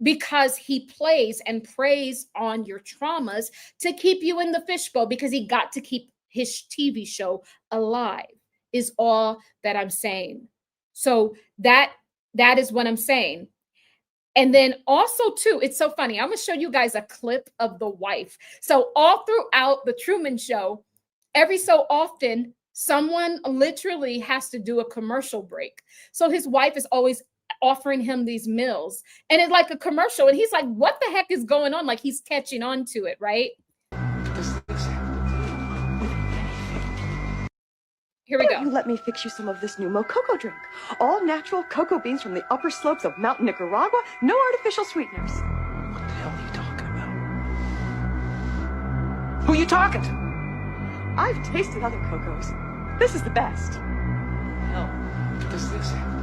because he plays and preys on your traumas to keep you in the fishbowl because he got to keep his TV show alive is all that I'm saying. So that is what I'm saying. And then also too, it's so funny. I'm going to show you guys a clip of the wife. So all throughout the Truman Show, every so often, someone literally has to do a commercial break. So his wife is always offering him these meals. And it's like a commercial. And he's like, what the heck is going on? Like he's catching on to it, right? Here we go. You let me fix you some of this new Mococo drink. All natural cocoa beans from the upper slopes of Mountain Nicaragua. No artificial sweeteners. What the hell are you talking about? Who are you talking to? I've tasted other cocos. This is the best. Hell, does this happen?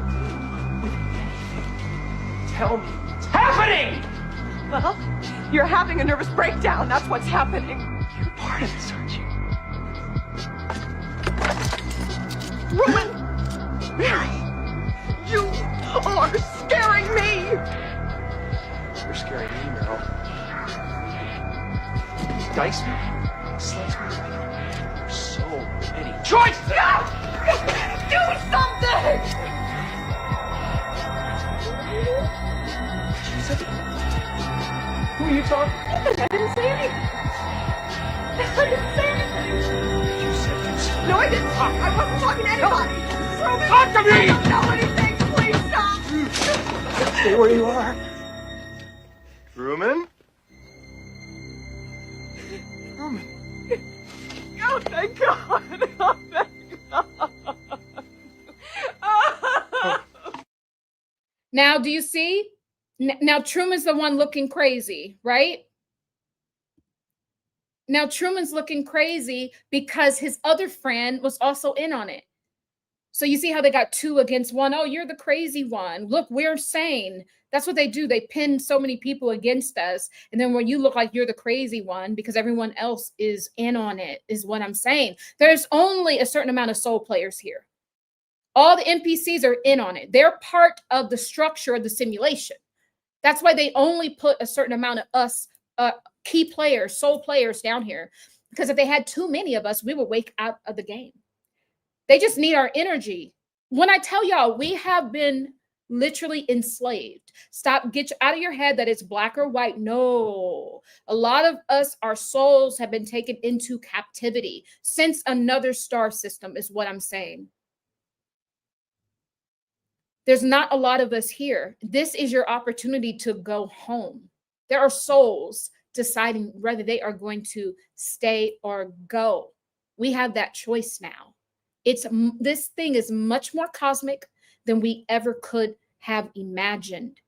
Tell me what's happening! Well, you're having a nervous breakdown. That's what's happening. You're part of this, aren't you? Roman! Mary! You are scaring me! You're scaring me, Meryl. Dice me. Slice me. There's so many choices! No! Do something! Jesus. Who are you talking to? I didn't say anything. I didn't say anything. You said you said. No, I didn't talk. I wasn't talking to anybody. Roman, Talk to me! I don't know anything. Please stop. Stay where you are. Truman? Truman. Oh, thank God. Oh, thank God. Now, do you see? Now, Truman's the one looking crazy, right? Now, Truman's looking crazy because his other friend was also in on it. So you see how they got 2 against 1? Oh, you're the crazy one. Look, we're sane. That's what they do. They pin so many people against us. And then when you look like you're the crazy one because everyone else is in on it, is what I'm saying. There's only a certain amount of soul players here. All the NPCs are in on it. They're part of the structure of the simulation. That's why they only put a certain amount of us, key players, soul players down here. Because if they had too many of us, we would wake out of the game. They just need our energy. When I tell y'all, we have been literally enslaved. Stop, get out of your head that it's black or white. No, a lot of us, our souls have been taken into captivity since another star system is what I'm saying. There's not a lot of us here. This is your opportunity to go home. There are souls deciding whether they are going to stay or go. We have that choice now. This thing is much more cosmic than we ever could have imagined.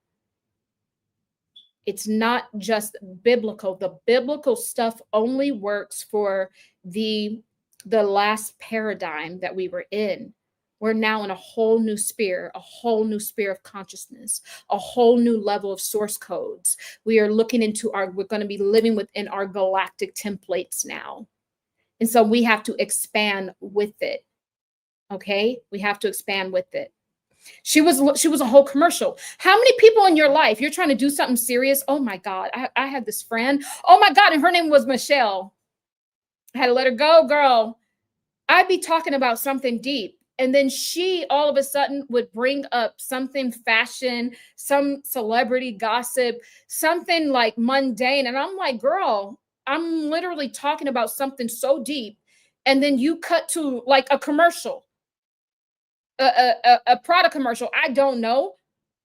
It's not just biblical. The biblical stuff only works for the last paradigm that we were in. We're now in a whole new sphere of consciousness, a whole new level of source codes. We are looking into we're going to be living within our galactic templates now. And so we have to expand with it. Okay? We have to expand with it. She was a whole commercial. How many people in your life, you're trying to do something serious? Oh my God, I had this friend. Oh my God, and her name was Michelle. I had to let her go, girl. I'd be talking about something deep. And then she all of a sudden would bring up something fashion, some celebrity gossip, something like mundane. And I'm like, girl, I'm literally talking about something so deep. And then you cut to like a commercial, a product commercial. I don't know.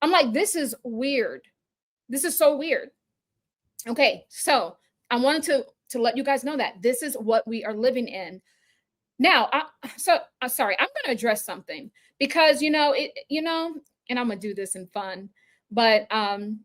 I'm like, this is weird. This is so weird. Okay, so I wanted to let you guys know that this is what we are living in. Now, sorry, I'm going to address something because, and I'm going to do this in fun, but I'm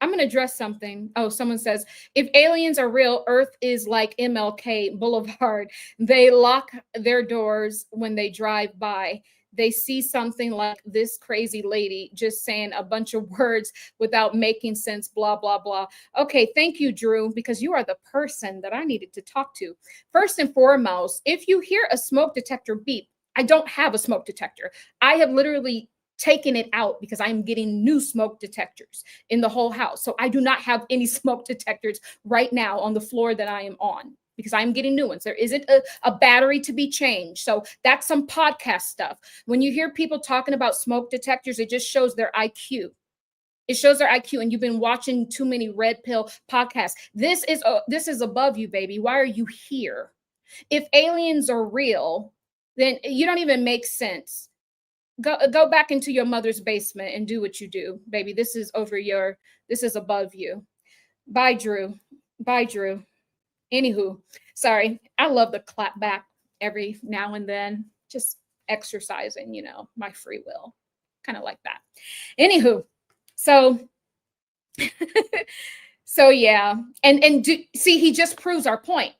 going to address something. Oh, someone says, if aliens are real, Earth is like MLK Boulevard. They lock their doors when they drive by. They see something like this crazy lady just saying a bunch of words without making sense, blah, blah, blah. Okay, thank you, Drew, because you are the person that I needed to talk to. First and foremost, if you hear a smoke detector beep, I don't have a smoke detector. I have literally taken it out because I'm getting new smoke detectors in the whole house. So I do not have any smoke detectors right now on the floor that I am on because I'm getting new ones. There isn't a battery to be changed. So that's some podcast stuff. When you hear people talking about smoke detectors, it just shows their IQ. It shows their IQ, and you've been watching too many red pill podcasts. This is above you, baby. Why are you here? If aliens are real, then you don't even make sense. Go back into your mother's basement and do what you do, baby. This is above you. Bye, Drew. Bye, Drew. Anywho, sorry. I love the clap back every now and then. Just exercising, my free will. Kind of like that. Anywho, so yeah. See, he just proves our point.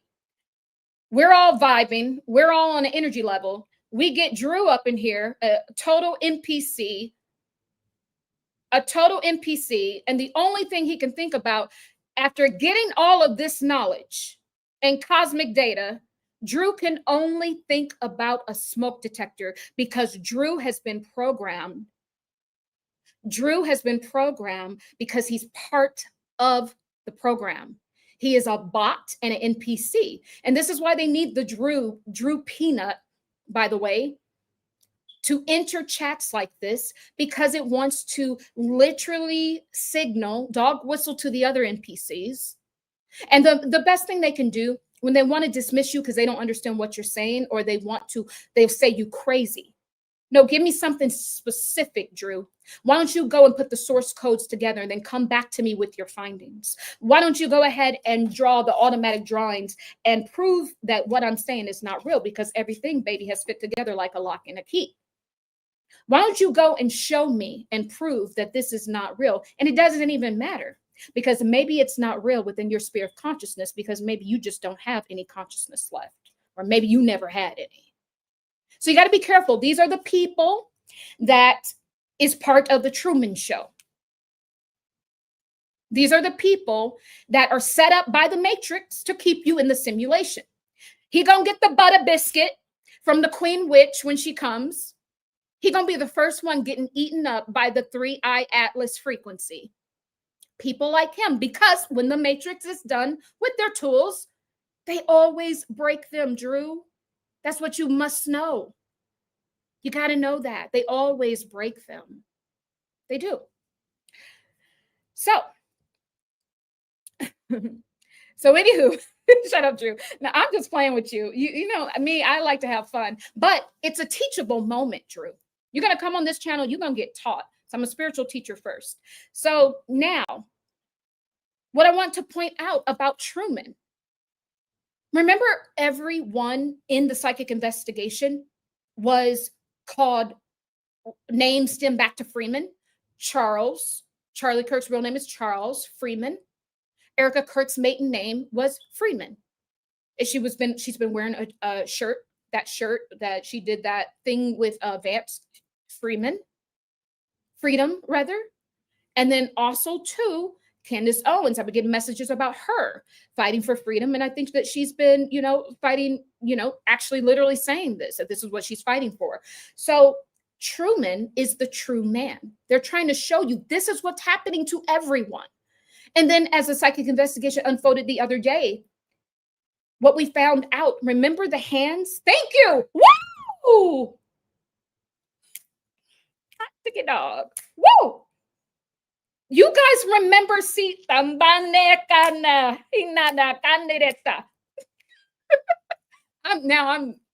We're all vibing. We're all on an energy level. We get Drew up in here, a total NPC. And the only thing he can think about after getting all of this knowledge and cosmic data, Drew can only think about a smoke detector because Drew has been programmed. Drew has been programmed because he's part of the program. He is a bot and an NPC. And this is why they need the Drew Peanut, by the way, to enter chats like this, because it wants to literally signal, dog whistle to the other NPCs. And the best thing they can do when they want to dismiss you because they don't understand what you're saying, or they'll say you crazy. No, give me something specific, Drew. Why don't you go and put the source codes together and then come back to me with your findings? Why don't you go ahead and draw the automatic drawings and prove that what I'm saying is not real, because everything, baby, has fit together like a lock and a key. Why don't you go and show me and prove that this is not real? And it doesn't even matter, because maybe it's not real within your sphere of consciousness, because maybe you just don't have any consciousness left, or maybe you never had any. So you got to be careful. These are the people that is part of the Truman Show. These are the people that are set up by the Matrix to keep you in the simulation. He gonna get the butter biscuit from the Queen Witch when she comes. He gonna be the first one getting eaten up by the 3I Atlas frequency. People like him, because when the Matrix is done with their tools, they always break them, Drew. That's what you must know. You got to know that. They always break them. They do. So anywho, shut up, Drew. Now, I'm just playing with you. You know me, I like to have fun. But it's a teachable moment, Drew. You're going to come on this channel. You're going to get taught. So I'm a spiritual teacher first. So now, what I want to point out about Truman. Remember, everyone in the psychic investigation was called, names stem back to Freeman. Charlie Kirk's real name is Charles Freeman. Erica Kirk's maiden name was Freeman. She's been wearing a shirt that she did that thing with Vance Freedom, rather. And then also too, Candace Owens, I've been getting messages about her fighting for freedom. And I think that she's been, fighting, actually literally saying that this is what she's fighting for. So Truman is the true man. They're trying to show you this is what's happening to everyone. And then as the psychic investigation unfolded the other day, what we found out, remember the hands? Thank you. Woo! Hot ticket dog. Woo! You guys remember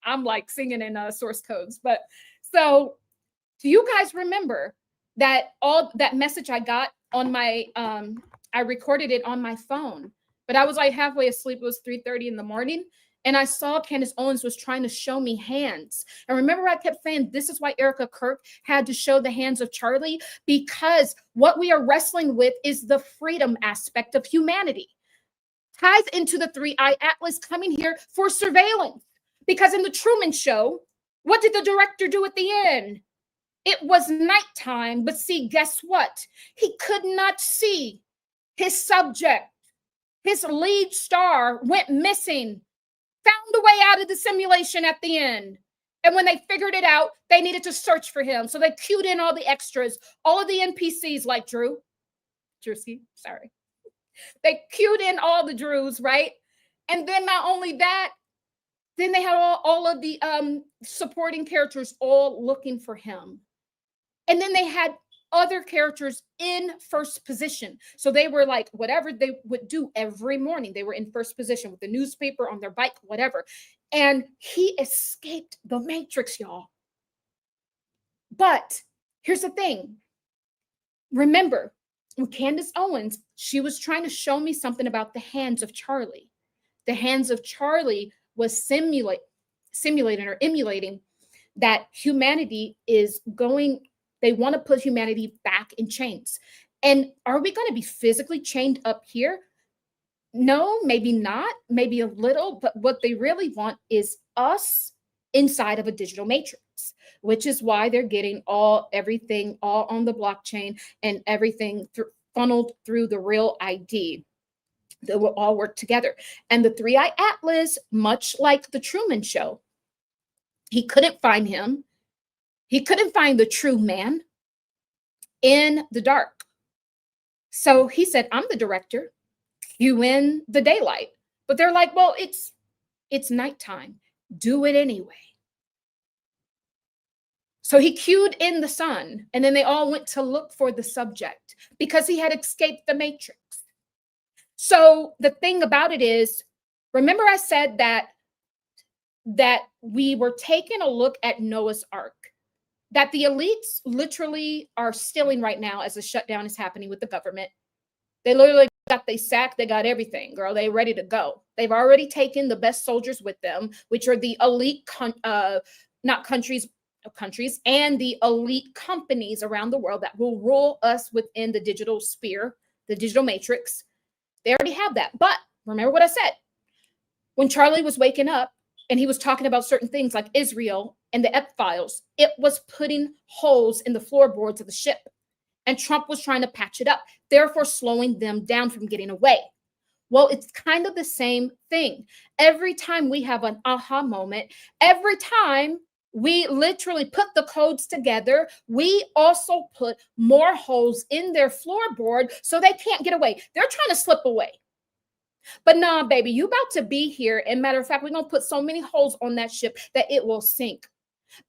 I'm like singing in source codes, but so do you guys remember that all that message I got on my I recorded it on my phone, but I was like halfway asleep. It was 3:30 in the morning. And I saw Candace Owens was trying to show me hands. And remember, I kept saying, this is why Erica Kirk had to show the hands of Charlie, because what we are wrestling with is the freedom aspect of humanity. Ties into the 3I Atlas coming here for surveillance. Because in the Truman Show, what did the director do at the end? It was nighttime, but see, guess what? He could not see his subject. His lead star went missing. Found a way out of the simulation at the end. And when they figured it out, they needed to search for him. So they queued in all the extras, all of the NPCs like Drewski, sorry. They queued in all the Drews, right? And then not only that, then they had all of the supporting characters all looking for him. And then they had other characters in first position. So they were like, whatever they would do every morning, they were in first position with the newspaper on their bike, whatever. And he escaped the Matrix, y'all. But here's the thing. Remember, with Candace Owens, she was trying to show me something about the hands of Charlie. The hands of Charlie was simulating or emulating that humanity is going, they want to put humanity back in chains. And are we going to be physically chained up here? No, maybe not, maybe a little, but what they really want is us inside of a digital matrix, which is why they're getting everything all on the blockchain and everything funneled through the real ID. That will all work together. And the Three-Eye Atlas, much like the Truman Show, he couldn't find him. He couldn't find the true man in the dark. So he said, I'm the director. You in the daylight. But they're like, well, it's nighttime. Do it anyway. So he cued in the sun, and then they all went to look for the subject because he had escaped the Matrix. So the thing about it is, remember I said that we were taking a look at Noah's Ark, that the elites literally are stealing right now as the shutdown is happening with the government. They literally got they sack, they got everything, girl. They ready to go. They've already taken the best soldiers with them, which are the elite, not countries and the elite companies around the world that will rule us within the digital sphere, the digital matrix. They already have that. But remember what I said. When Charlie was waking up and he was talking about certain things like Israel and the EP files, it was putting holes in the floorboards of the ship. And Trump was trying to patch it up, therefore slowing them down from getting away. Well, it's kind of the same thing. Every time we have an aha moment, every time we literally put the codes together, we also put more holes in their floorboard so they can't get away. They're trying to slip away. But nah, baby, you about to be here. And matter of fact, we're going to put so many holes on that ship that it will sink.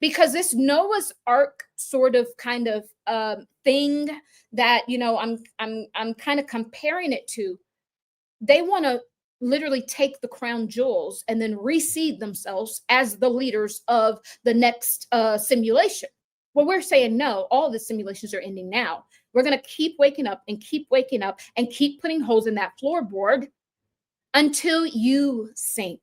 Because this Noah's Ark sort of kind of thing that, you know, I'm kind of comparing it to, they want to literally take the crown jewels and then reseed themselves as the leaders of the next simulation. Well, we're saying no, all the simulations are ending now. We're going to keep waking up and keep waking up and keep putting holes in that floorboard until you sink.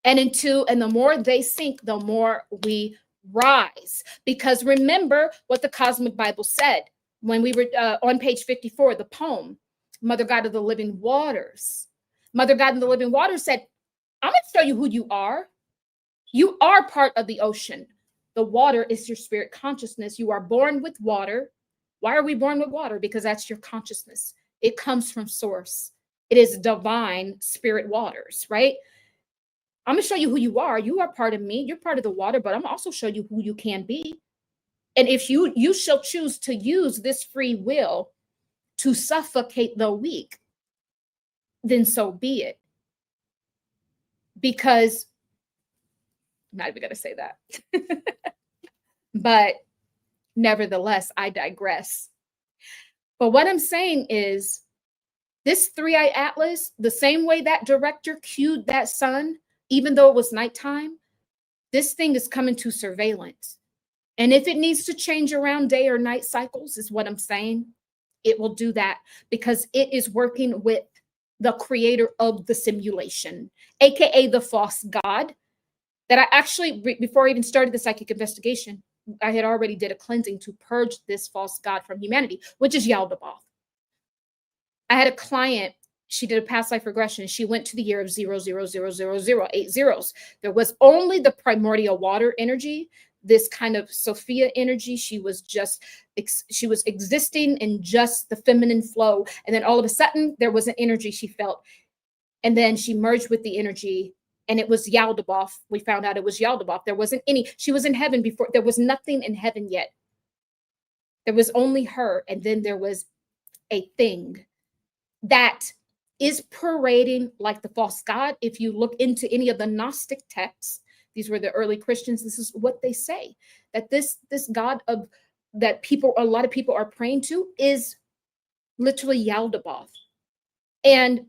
And the more they sink, the more we rise. Because remember what the Cosmic Bible said when we were on page 54, the poem, Mother God of the Living Waters. Mother God of the Living Waters said, I'm going to show you who you are. You are part of the ocean. The water is your spirit consciousness. You are born with water. Why are we born with water? Because that's your consciousness. It comes from source. It is divine spirit waters, right? I'm going to show you who you are. You are part of me. You're part of the water, but I'm also show you who you can be. And if you shall choose to use this free will to suffocate the weak, then so be it. Because I'm not even going to say that. But nevertheless, I digress. But what I'm saying is this Three-Eye Atlas, the same way that director cued that sun, even though it was nighttime, this thing is coming to surveillance. And if it needs to change around day or night cycles, is what I'm saying, it will do that because it is working with the creator of the simulation, aka the false god. That I actually, before I even started the psychic investigation, I had already did a cleansing to purge this false god from humanity, which is Yaldabaoth. I had a client, she did a past life regression. She went to the year of 00000, 8 zeros. There was only the primordial water energy, this kind of Sophia energy. She was existing in just the feminine flow. And then all of a sudden there was an energy she felt. And then she merged with the energy And it was Yaldabaoth. We found out it was Yaldabaoth. There wasn't any, she was in heaven before. There was nothing in heaven yet. There was only her. And then there was a thing that is parading like the false god. If you look into any of the Gnostic texts, these were the early Christians, this is what they say, that this god of that people, a lot of people are praying to, is literally Yaldabaoth. And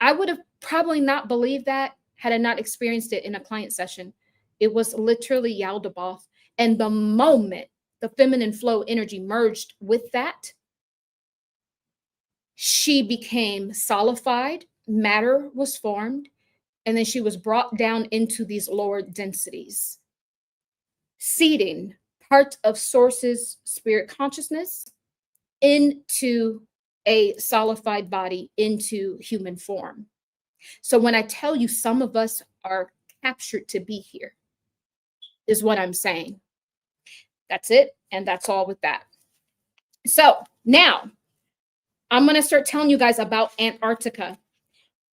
I would have probably not believed that had I not experienced it in a client session. It was literally Yaldabaoth. And the moment the feminine flow energy merged with that, she became solidified, matter was formed, and then she was brought down into these lower densities, seeding part of Source's spirit consciousness into a solidified body, into human form. So when I tell you some of us are captured to be here, is what I'm saying. That's it. And that's all with that. So now I'm going to start telling you guys about Antarctica.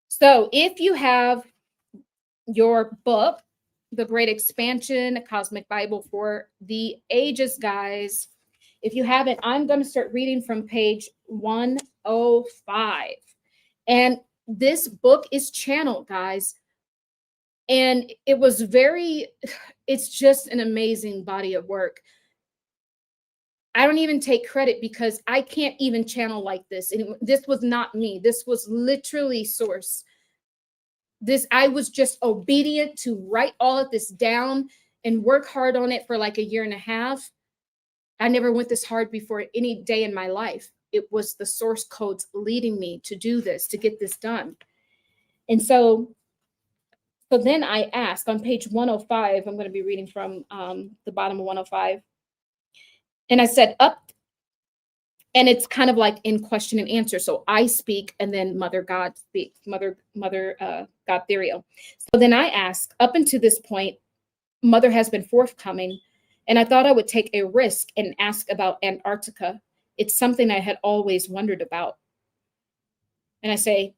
So if you have your book, The Great Expansion, a Cosmic Bible for the Ages, guys, if you haven't, I'm going to start reading from page 105. And this book is channeled, guys. And it was it's just an amazing body of work. I don't even take credit because I can't even channel like this. And this was not me. This was literally Source. I was just obedient to write all of this down and work hard on it for like 1.5 years. I never went this hard before any day in my life. It was the source codes leading me to do this, to get this done. And so then I asked on page 105, I'm going to be reading from the bottom of 105. And I said up, and it's kind of like in question and answer. So I speak and then Mother God speaks, Mother God Therial. So then I ask, up until this point, Mother has been forthcoming. And I thought I would take a risk and ask about Antarctica. It's something I had always wondered about. And I say,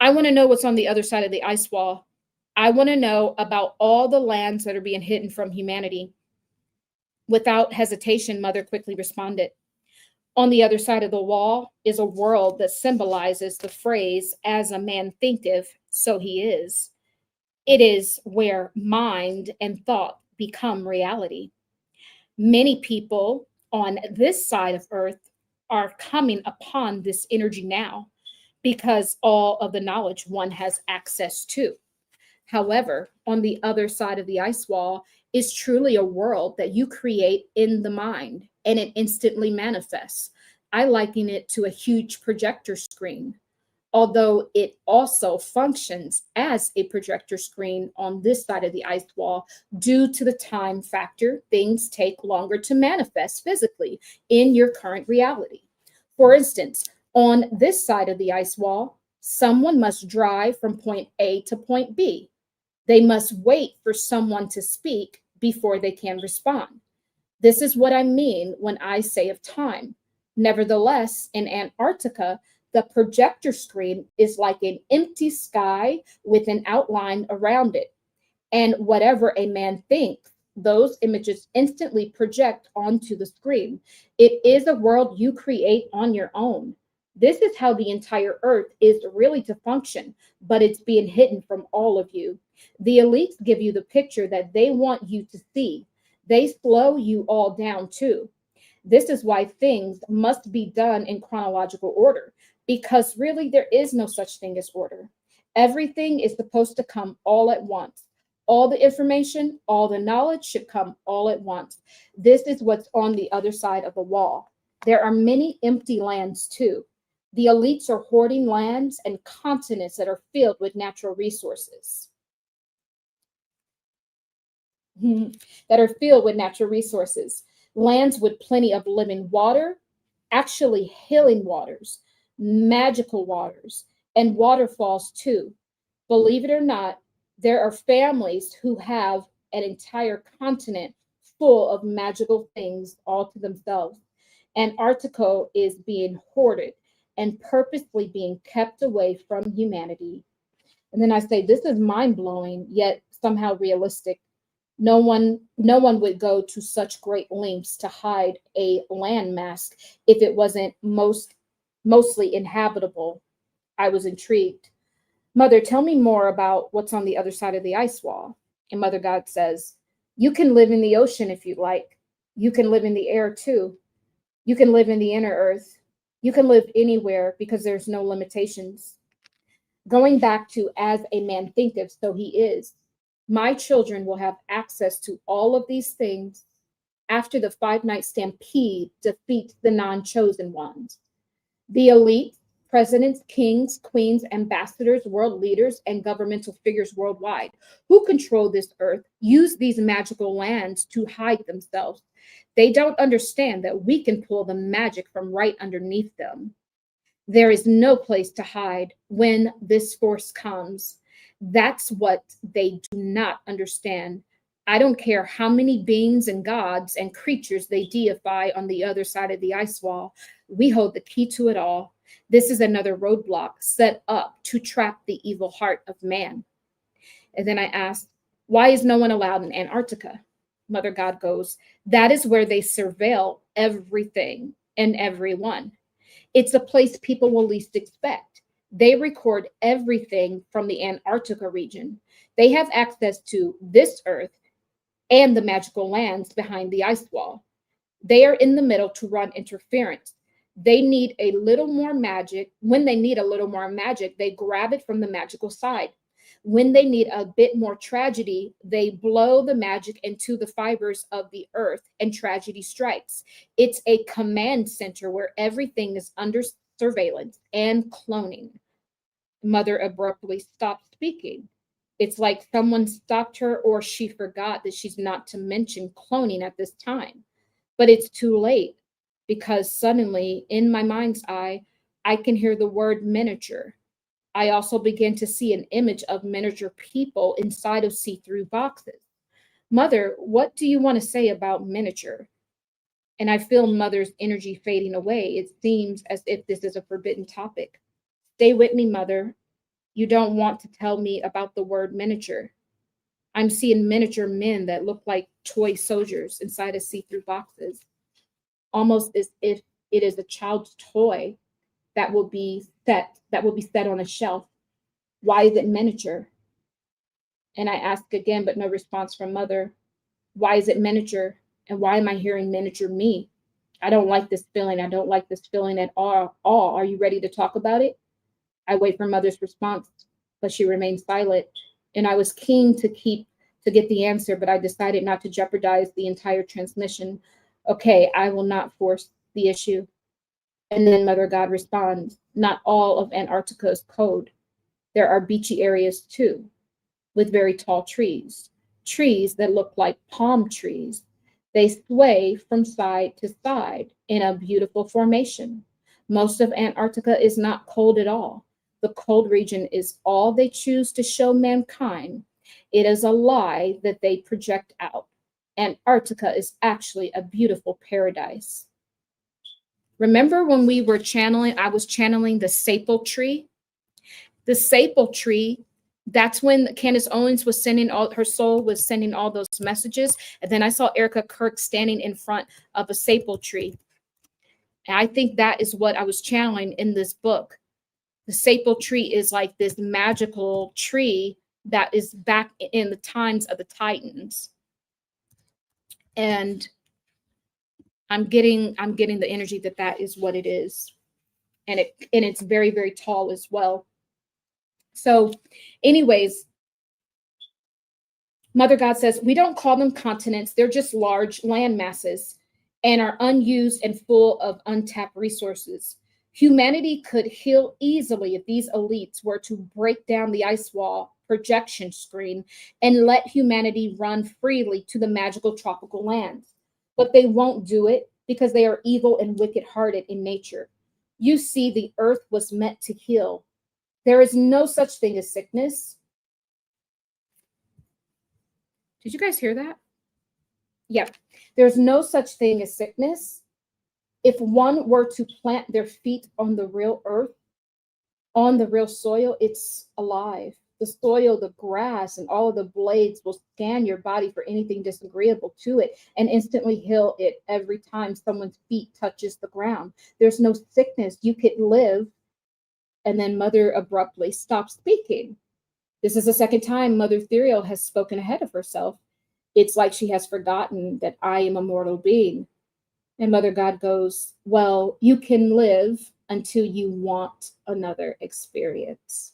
I want to know what's on the other side of the ice wall. I want to know about all the lands that are being hidden from humanity. Without hesitation, Mother quickly responded. On the other side of the wall is a world that symbolizes the phrase, as a man thinketh, so he is. It is where mind and thought become reality. Many people on this side of Earth are coming upon this energy now because all of the knowledge one has access to. However, on the other side of the ice wall is truly a world that you create in the mind and it instantly manifests. I liken it to a huge projector screen, although it also functions as a projector screen on this side of the ice wall. Due to the time factor, things take longer to manifest physically in your current reality. For instance, on this side of the ice wall, someone must drive from point A to point B. They must wait for someone to speak before they can respond. This is what I mean when I say of time. Nevertheless, in Antarctica, the projector screen is like an empty sky with an outline around it. And whatever a man thinks, those images instantly project onto the screen. It is a world you create on your own. This is how the entire Earth is really to function, but it's being hidden from all of you. The elites give you the picture that they want you to see. They slow you all down too. This is why things must be done in chronological order, because really there is no such thing as order. Everything is supposed to come all at once. All the information, all the knowledge should come all at once. This is what's on the other side of the wall. There are many empty lands too. The elites are hoarding lands and continents that are filled with natural resources. Lands with plenty of living water, actually healing waters, magical waters, and waterfalls too. Believe it or not, there are families who have an entire continent full of magical things all to themselves. Antarctica is being hoarded and purposely being kept away from humanity. And then I say, this is mind-blowing, yet somehow realistic. No one would go to such great lengths to hide a landmass if it wasn't mostly inhabitable. I was intrigued. Mother, tell me more about what's on the other side of the ice wall. And Mother God says, you can live in the ocean if you like. You can live in the air too. You can live in the inner earth. You can live anywhere because there's no limitations. Going back to as a man thinketh, so he is. My children will have access to all of these things after the 5-night stampede defeats the non-chosen ones. The elite, presidents, kings, queens, ambassadors, world leaders, and governmental figures worldwide who control this earth use these magical lands to hide themselves. They don't understand that we can pull the magic from right underneath them. There is no place to hide when this force comes. That's what they do not understand. I don't care how many beings and gods and creatures they deify on the other side of the ice wall. We hold the key to it all. This is another roadblock set up to trap the evil heart of man. And then I asked, why is no one allowed in Antarctica? Mother God goes, that is where they surveil everything and everyone. It's a place people will least expect. They record everything from the Antarctica region. They have access to this earth and the magical lands behind the ice wall. They are in the middle to run interference. They need a little more magic. When they need a little more magic, they grab it from the magical side. When they need a bit more tragedy, they blow the magic into the fibers of the earth and tragedy strikes. It's a command center where everything is under surveillance and cloning. Mother abruptly stopped speaking. It's like someone stopped her or she forgot that she's not to mention cloning at this time. But it's too late because suddenly in my mind's eye, I can hear the word miniature. I also begin to see an image of miniature people inside of see-through boxes. Mother, what do you want to say about miniature? And I feel Mother's energy fading away. It seems as if this is a forbidden topic. Stay with me, Mother. You don't want to tell me about the word miniature. I'm seeing miniature men that look like toy soldiers inside of see-through boxes, almost as if it is a child's toy that will be set on a shelf. Why is it miniature? And I ask again, but no response from Mother. Why is it miniature? And why am I hearing miniature me? I don't like this feeling. I don't like this feeling at all. Are you ready to talk about it? I wait for Mother's response, but she remains silent. And I was keen to get the answer, but I decided not to jeopardize the entire transmission. Okay, I will not force the issue. And then Mother God responds, not all of Antarctica is code. There are beachy areas too, with very tall trees that look like palm trees. They sway from side to side in a beautiful formation. Most of Antarctica is not cold at all. The cold region is all they choose to show mankind. It is a lie that they project out. Antarctica is actually a beautiful paradise. Remember when I was channeling the sapal tree? The sapal tree, that's when Candace Owens was her soul was sending all those messages. And then I saw Erica Kirk standing in front of a sapal tree. And I think that is what I was channeling in this book. The sapal tree is like this magical tree that is back in the times of the Titans. And I'm getting the energy that is what it is. And it's very, very tall as well. So anyways, Mother God says, we don't call them continents. They're just large land masses and are unused and full of untapped resources. Humanity could heal easily if these elites were to break down the ice wall projection screen and let humanity run freely to the magical tropical lands. But they won't do it because they are evil and wicked-hearted in nature. You see, the earth was meant to heal. There is no such thing as sickness. Did you guys hear that? Yeah. There's no such thing as sickness. If one were to plant their feet on the real earth, on the real soil, it's alive. the soil, the grass, and all of the blades will scan your body for anything disagreeable to it and instantly heal it every time someone's feet touches the ground. There's no sickness. You could live. And then Mother abruptly stopped speaking. This is the second time Mother Ethereal has spoken ahead of herself. It's like she has forgotten that I am a mortal being. And Mother God goes, well, you can live until you want another experience.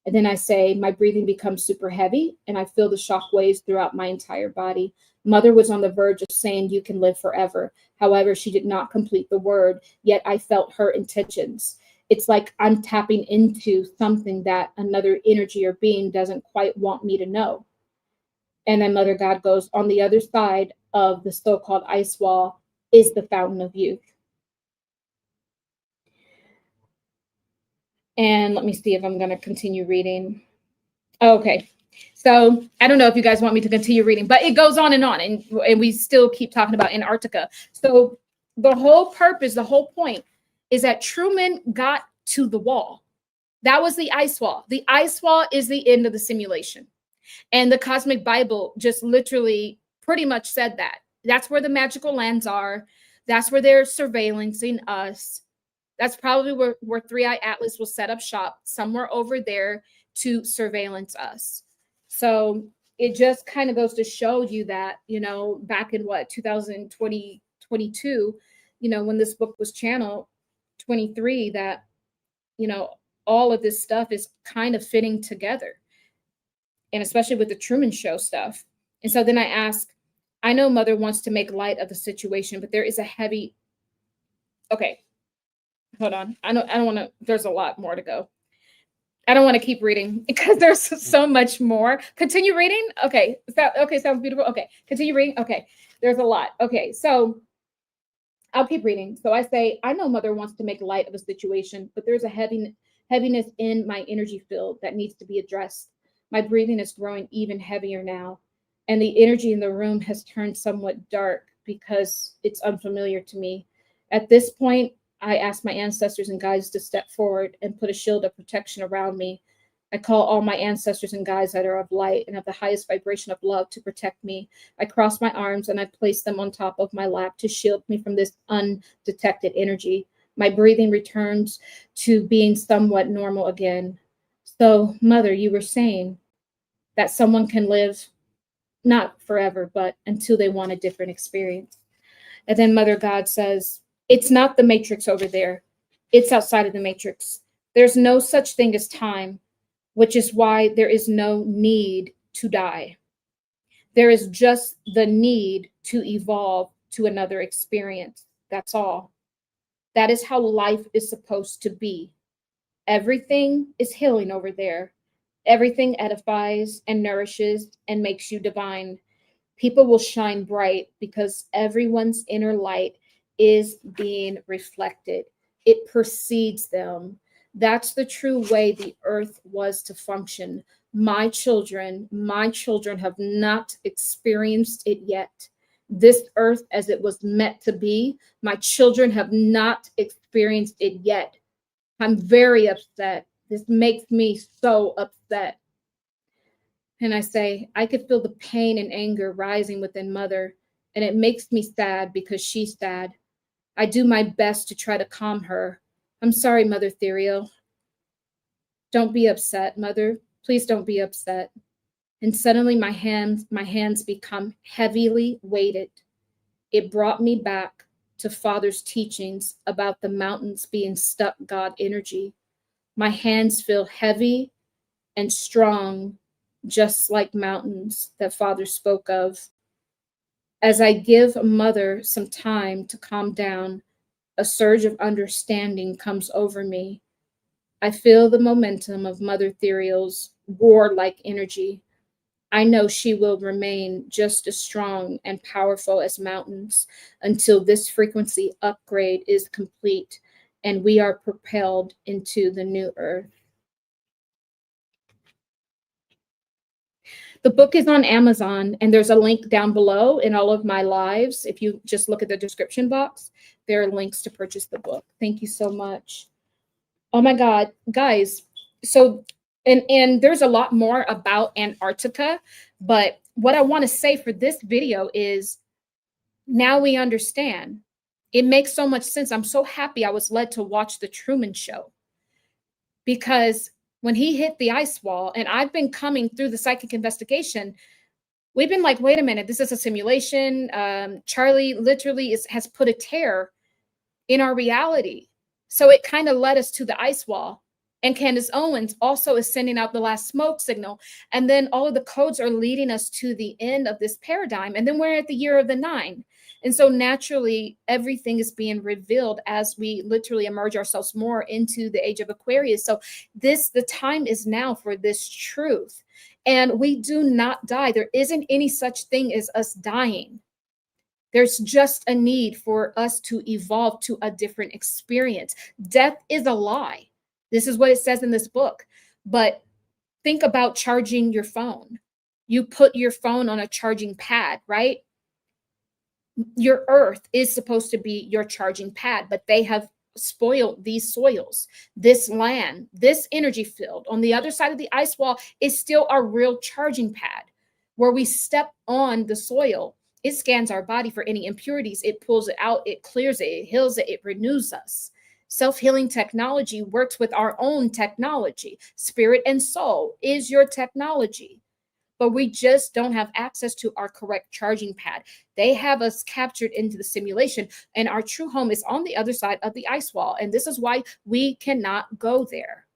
And then I say, my breathing becomes super heavy and I feel the shock waves throughout my entire body. Mother was on the verge of saying you can live forever. However, she did not complete the word, yet I felt her intentions. It's like I'm tapping into something that another energy or being doesn't quite want me to know. And then Mother God goes, on the other side of the so-called ice wall is the fountain of youth. And let me see if I'm going to continue reading. Okay. So I don't know if you guys want me to continue reading, but it goes on, and we still keep talking about Antarctica. So the whole purpose, the whole point is that Truman got to the wall. That was the ice wall. The ice wall is the end of the simulation. And the Cosmic Bible just literally pretty much said that. That's where the magical lands are. That's where they're surveillancing us. That's probably where Three-Eye Atlas will set up shop, somewhere over there to surveillance us. So it just kind of goes to show you that, you know, back in 2020, 22, you know, when this book was channeled, 23, that, you know, all of this stuff is kind of fitting together. And especially with the Truman Show stuff. And so then I ask, I know Mother wants to make light of the situation, but there is a heavy, okay, hold on. I don't want to, there's a lot more to go. I don't want to keep reading because there's so much more. Continue reading. Okay. Sounds beautiful. Okay. Continue reading. Okay. There's a lot. Okay. So I'll keep reading. So I say, I know Mother wants to make light of a situation, but there's a heaviness in my energy field that needs to be addressed. My breathing is growing even heavier now, and the energy in the room has turned somewhat dark because it's unfamiliar to me. At this point, I ask my ancestors and guides to step forward and put a shield of protection around me. I call all my ancestors and guides that are of light and of the highest vibration of love to protect me. I cross my arms and I place them on top of my lap to shield me from this undetected energy. My breathing returns to being somewhat normal again. So, Mother, you were saying that someone can live not forever, but until they want a different experience. And then Mother God says, it's not the matrix over there. It's outside of the matrix. There's no such thing as time, which is why there is no need to die. There is just the need to evolve to another experience. That's all. That is how life is supposed to be. Everything is healing over there. Everything edifies and nourishes and makes you divine. People will shine bright because everyone's inner light is being reflected. It precedes them. That's the true way the earth was to function. My children have not experienced it yet. This earth as it was meant to be, my children have not experienced it yet. I'm very upset. This makes me so upset. And I say, I could feel the pain and anger rising within Mother, and it makes me sad because she's sad. I do my best to try to calm her. I'm sorry, Mother Ethereal. Don't be upset, Mother. Please don't be upset. And suddenly my hands become heavily weighted. It brought me back to Father's teachings about the mountains being stuck God energy. My hands feel heavy and strong, just like mountains that Father spoke of. As I give Mother some time to calm down, a surge of understanding comes over me. I feel the momentum of Mother Ethereal's war-like energy. I know she will remain just as strong and powerful as mountains until this frequency upgrade is complete and we are propelled into the new earth. The book is on Amazon, and there's a link down below in all of my lives. If you just look at the description box, there are links to purchase the book. Thank you so much. Oh my God, guys. So And there's a lot more about Antarctica, but what I want to say for this video is now we understand. It makes so much sense. I'm so happy I was led to watch the Truman Show, because when he hit the ice wall, and I've been coming through the psychic investigation, we've been like, wait a minute, this is a simulation. Charlie literally has put a tear in our reality. So it kind of led us to the ice wall. And Candace Owens also is sending out the last smoke signal. And then all of the codes are leading us to the end of this paradigm. And then we're at the year of the 9. And so naturally, everything is being revealed as we literally immerse ourselves more into the age of Aquarius. So the time is now for this truth. And we do not die. There isn't any such thing as us dying. There's just a need for us to evolve to a different experience. Death is a lie. This is what it says in this book. But think about charging your phone. You put your phone on a charging pad, right? Your earth is supposed to be your charging pad, but they have spoiled these soils, this land, this energy field. On the other side of the ice wall is still our real charging pad, where we step on the soil. It scans our body for any impurities. It pulls it out. It clears it. It heals it. It renews us. Self-healing technology works with our own technology. Spirit and soul is your technology, but we just don't have access to our correct charging pad. They have us captured into the simulation, and our true home is on the other side of the ice wall. And this is why we cannot go there.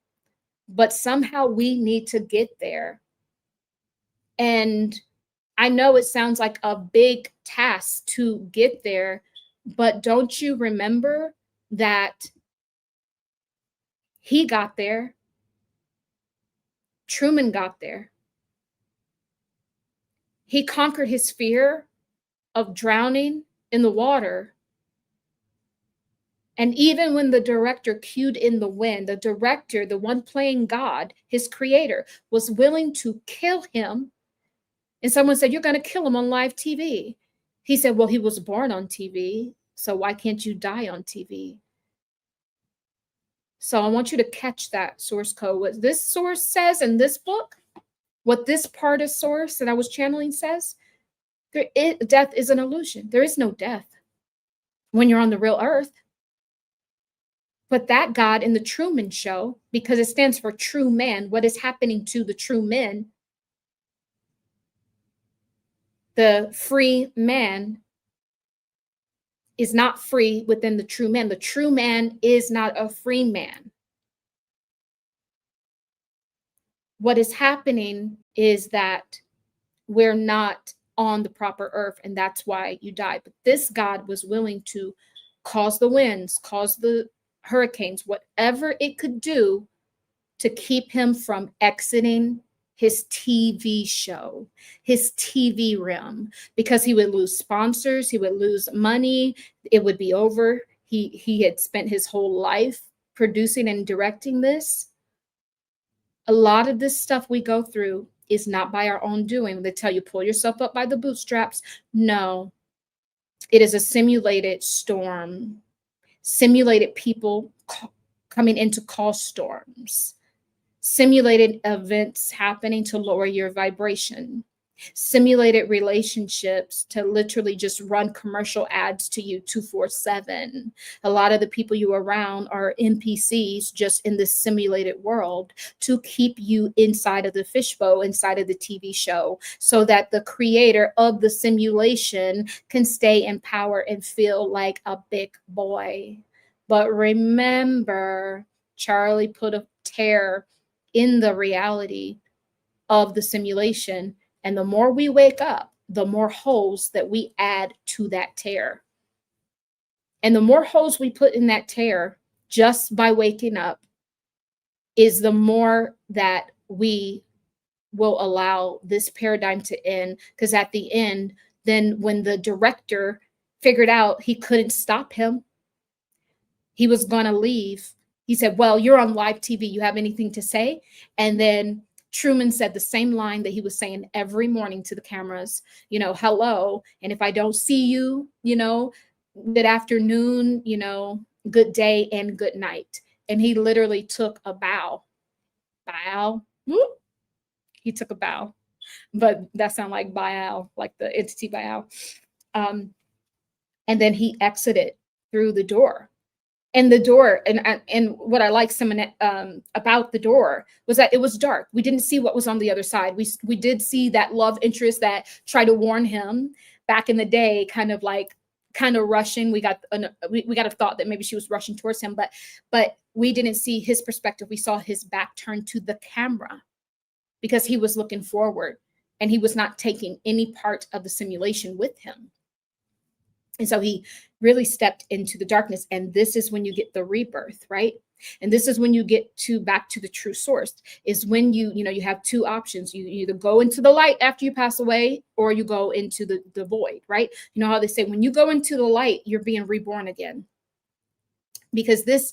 But somehow we need to get there. And I know it sounds like a big task to get there, but don't you remember that he got there? Truman got there. He conquered his fear of drowning in the water. And even when the director cued in the wind, the director, the one playing God, his creator, was willing to kill him. And someone said, you're going to kill him on live TV. He said, well, he was born on TV, so why can't you die on TV? So I want you to catch that source code. What this source says in this book, what this part of source that I was channeling says, death is an illusion. There is no death when you're on the real earth. But that God in the Truman Show, because it stands for true man, what is happening to the true men, the free man is not free within the true man. The true man is not a free man. What is happening is that we're not on the proper earth, and that's why you die. But this God was willing to cause the winds, cause the hurricanes, whatever it could do to keep him from exiting his TV show, his TV realm, because he would lose sponsors, he would lose money, it would be over. He had spent his whole life producing and directing this. A lot of this stuff we go through is not by our own doing. They tell you, pull yourself up by the bootstraps. No, it is a simulated storm, simulated people coming in to cause storms. Simulated events happening to lower your vibration, simulated relationships to literally just run commercial ads to you 24/7. A lot of the people you are around are NPCs just in this simulated world to keep you inside of the fishbowl, inside of the TV show, so that the creator of the simulation can stay in power and feel like a big boy. But remember, Charlie put a tear in the reality of the simulation. And the more we wake up, the more holes that we add to that tear. And the more holes we put in that tear just by waking up is the more that we will allow this paradigm to end. Because at the end, then when the director figured out he couldn't stop him, he was going to leave. He said, well, you're on live TV. You have anything to say? And then Truman said the same line that he was saying every morning to the cameras, hello. And if I don't see you, good afternoon, good day and good night. And he literally took a bow, Whoop. He took a bow, but that sounded like Baal, like the entity Baal. And then he exited through the door. And the door, and what I like about the door was that it was dark. We didn't see what was on the other side. We did see that love interest that tried to warn him back in the day, kind of rushing. We got a thought that maybe she was rushing towards him, but we didn't see his perspective. We saw his back turned to the camera because he was looking forward and he was not taking any part of the simulation with him. And so he really stepped into the darkness. And this is when you get the rebirth, right? And this is when you get back to the true source, is when you have two options. You either go into the light after you pass away, or you go into the void, right? You know how they say, when you go into the light, you're being reborn again. Because this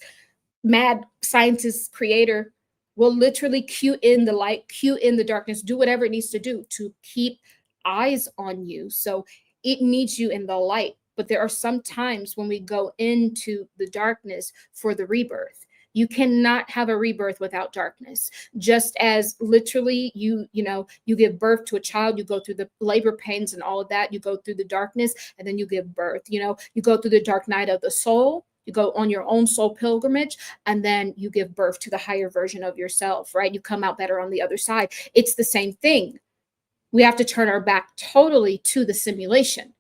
mad scientist creator will literally cue in the light, cue in the darkness, do whatever it needs to do to keep eyes on you. So it needs you in the light. But there are some times when we go into the darkness for the rebirth. You cannot have a rebirth without darkness. Just as literally you give birth to a child, you go through the labor pains and all of that, you go through the darkness, and then you give birth. You go through the dark night of the soul, you go on your own soul pilgrimage, and then you give birth to the higher version of yourself, right? You come out better on the other side. It's the same thing. We have to turn our back totally to the simulation.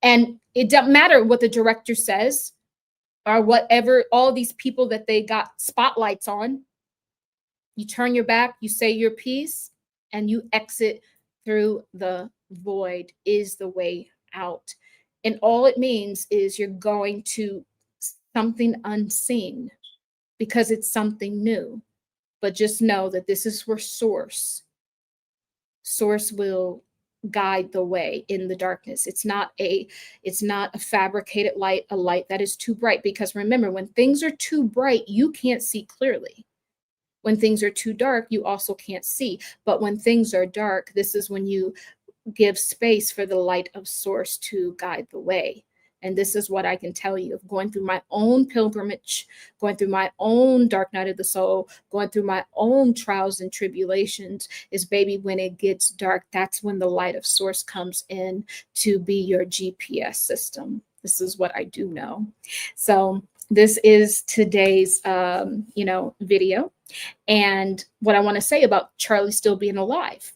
And it doesn't matter what the director says or whatever, all these people that they got spotlights on. You turn your back, you say your piece, and you exit through the void is the way out. And all it means is you're going to something unseen because it's something new. But just know that this is where Source will guide the way in the darkness. It's not a fabricated light, a light that is too bright. Because remember, when things are too bright, you can't see clearly. When things are too dark, you also can't see. But when things are dark, this is when you give space for the light of Source to guide the way. And this is what I can tell you of going through my own pilgrimage, going through my own dark night of the soul, going through my own trials and tribulations is, baby, when it gets dark, that's when the light of Source comes in to be your GPS system. This is what I do know. So this is today's, video. And what I want to say about Charlie still being alive.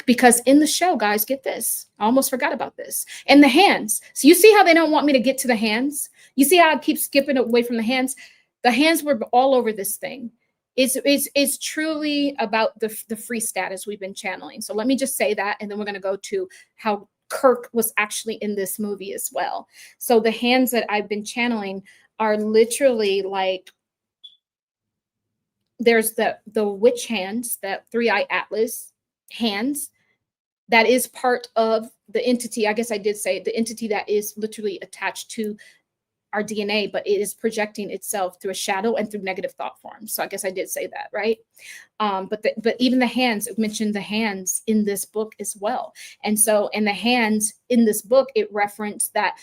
Because in the show, guys, get this. I almost forgot about this. And the hands. So you see how they don't want me to get to the hands? You see how I keep skipping away from the hands? The hands were all over this thing. It's truly about the free status we've been channeling. So let me just say that, and then we're going to go to how Kirk was actually in this movie as well. So the hands that I've been channeling are literally like, there's the witch hands, that 3-eye Atlas hands, that is part of the entity. I guess I did say the entity that is literally attached to our DNA, but it is projecting itself through a shadow and through negative thought forms. So I guess I did say that, right? But even the hands, I've mentioned the hands in this book as well. And so, in the hands in this book, it referenced that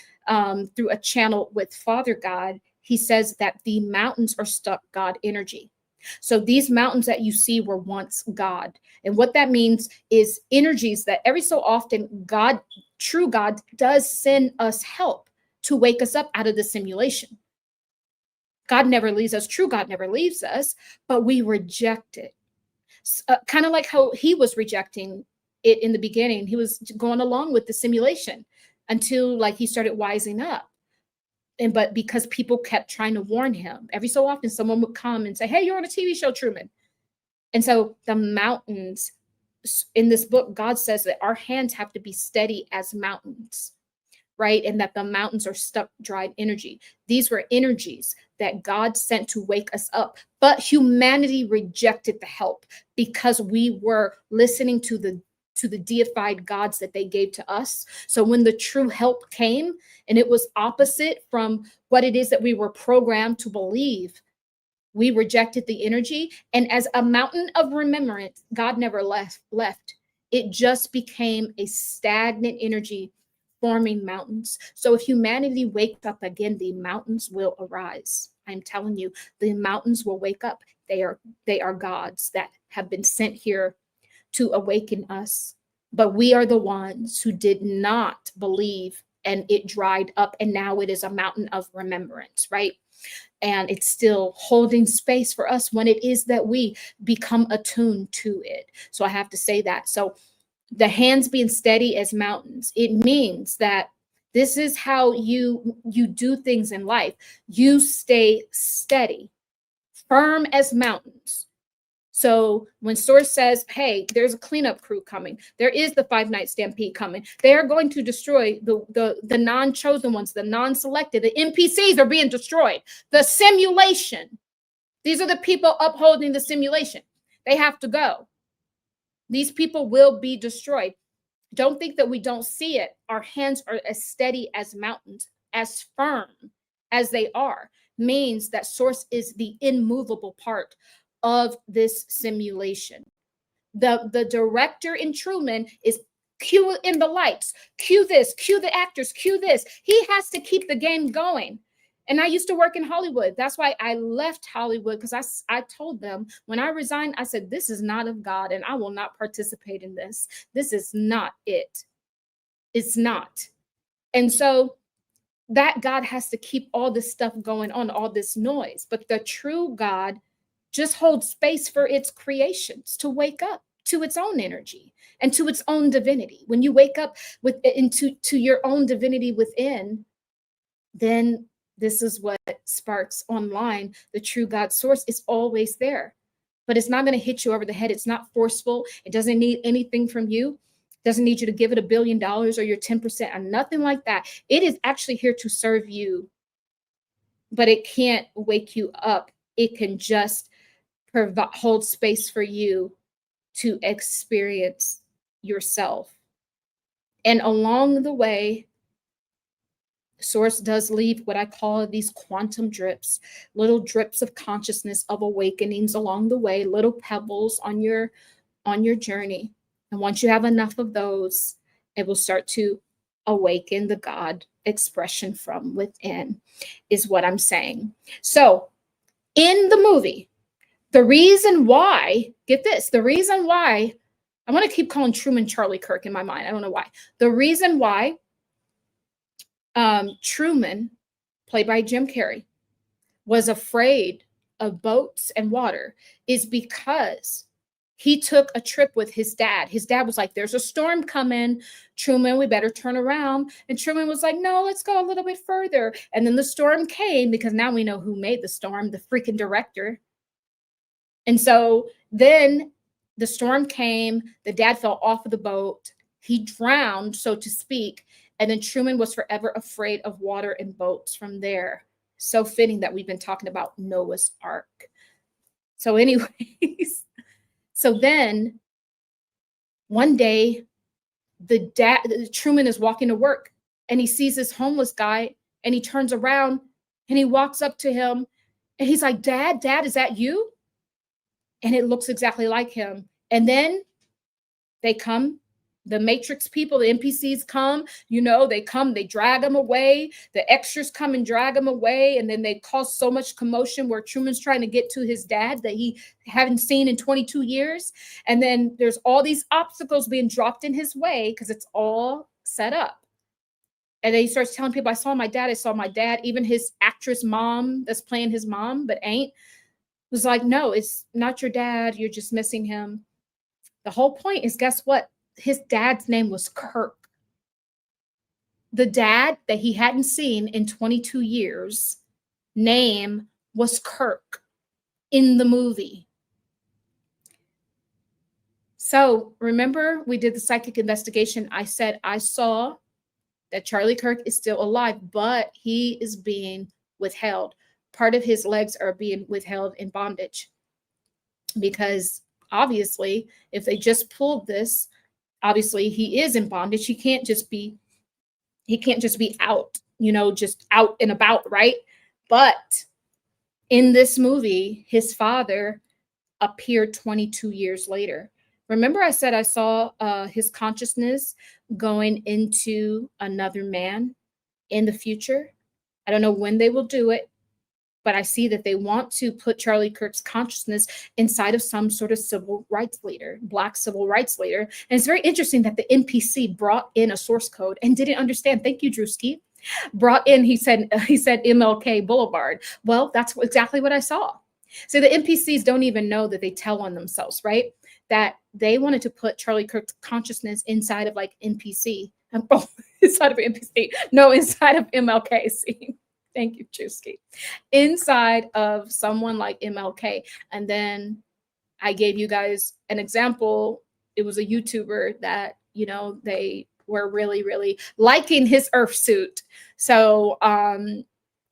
through a channel with Father God, he says that the mountains are stuck God energy. So these mountains that you see were once God. And what that means is energies that every so often God, true God, does send us help to wake us up out of the simulation. God never leaves us. True God never leaves us, but we reject it. Kind of like how he was rejecting it in the beginning. He was going along with the simulation until he started wising up. But because people kept trying to warn him, every so often someone would come and say, hey, you're on a TV show, Truman. And so the mountains in this book, God says that our hands have to be steady as mountains, right? And that the mountains are stuck, dried energy. These were energies that God sent to wake us up. But humanity rejected the help because we were listening to the deified gods that they gave to us. So when the true help came and it was opposite from what it is that we were programmed to believe, we rejected the energy. And as a mountain of remembrance, God never left. It just became a stagnant energy forming mountains. So if humanity wakes up again, the mountains will arise. I'm telling you, the mountains will wake up. They are gods that have been sent here to awaken us. But we are the ones who did not believe, and it dried up, and now it is a mountain of remembrance, right? And it's still holding space for us when it is that we become attuned to it. So I have to say that. So the hands being steady as mountains, it means that this is how you do things in life. You stay steady, firm as mountains. So when Source says, hey, there's a cleanup crew coming, there is the 5-night stampede coming, they are going to destroy the non-chosen ones, the non-selected, the NPCs are being destroyed. The simulation, these are the people upholding the simulation. They have to go. These people will be destroyed. Don't think that we don't see it. Our hands are as steady as mountains, as firm as they are, means that Source is the immovable part of this simulation. The director in Truman is cue in the lights, cue this, cue the actors, cue this. He has to keep the game going. And I used to work in Hollywood. That's why I left Hollywood, because I told them when I resigned, I said, this is not of God and I will not participate in this. This is not it. It's not. And so that God has to keep all this stuff going on, all this noise. But the true God just holds space for its creations to wake up to its own energy and to its own divinity. When you wake up into your own divinity within, then this is what sparks online. The true God Source is always there, but it's not going to hit you over the head. It's not forceful. It doesn't need anything from you. It doesn't need you to give it $1 billion or your 10% and nothing like that. It is actually here to serve you, but it can't wake you up. It can just hold space for you to experience yourself. And along the way, Source does leave what I call these quantum drips, little drips of consciousness, of awakenings along the way, little pebbles on your journey. And once you have enough of those, it will start to awaken the God expression from within, is what I'm saying. So in the movie, the reason why, get this, the reason why, I want to keep calling Truman Charlie Kirk in my mind. I don't know why. The reason why Truman, played by Jim Carrey, was afraid of boats and water is because he took a trip with his dad. His dad was like, there's a storm coming, Truman, we better turn around. And Truman was like, no, let's go a little bit further. And then the storm came, because now we know who made the storm, the freaking director. And so then the storm came, the dad fell off of the boat, he drowned, so to speak. And then Truman was forever afraid of water and boats from there. So fitting that we've been talking about Noah's Ark. So anyways, so then one day Truman is walking to work and he sees this homeless guy and he turns around and he walks up to him and he's like, Dad, is that you? And it looks exactly like him. And then they come. The Matrix people, the NPCs come, they come, they drag him away. The extras come and drag him away. And then they cause so much commotion where Truman's trying to get to his dad that he hadn't seen in 22 years. And then there's all these obstacles being dropped in his way because it's all set up. And then he starts telling people, I saw my dad. Even his actress mom that's playing his mom, but ain't, was like, no, it's not your dad. You're just missing him. The whole point is, guess what? His dad's name was Kirk. The dad that he hadn't seen in 22 years, name was Kirk in the movie. So remember, we did the psychic investigation. I said I saw that Charlie Kirk is still alive, but he is being withheld. Part of his legs are being withheld in bondage, because obviously, if they just pulled this, obviously he is in bondage. He can't just be out, just out and about, right? But in this movie, his father appeared 22 years later. Remember I said I saw his consciousness going into another man in the future? I don't know when they will do it, but I see that they want to put Charlie Kirk's consciousness inside of some sort of civil rights leader, Black civil rights leader. And it's very interesting that the NPC brought in a source code and didn't understand. Thank you, Drewski. Brought in, he said MLK Boulevard. Well, that's exactly what I saw. So the NPCs don't even know that they tell on themselves, right? That they wanted to put Charlie Kirk's consciousness inside of like NPC. Inside of NPC. No, inside of MLK. See? Thank you, Drewski. Inside of someone like MLK. And then I gave you guys an example. It was a YouTuber that, you know, they were really, really liking his Earth suit. So,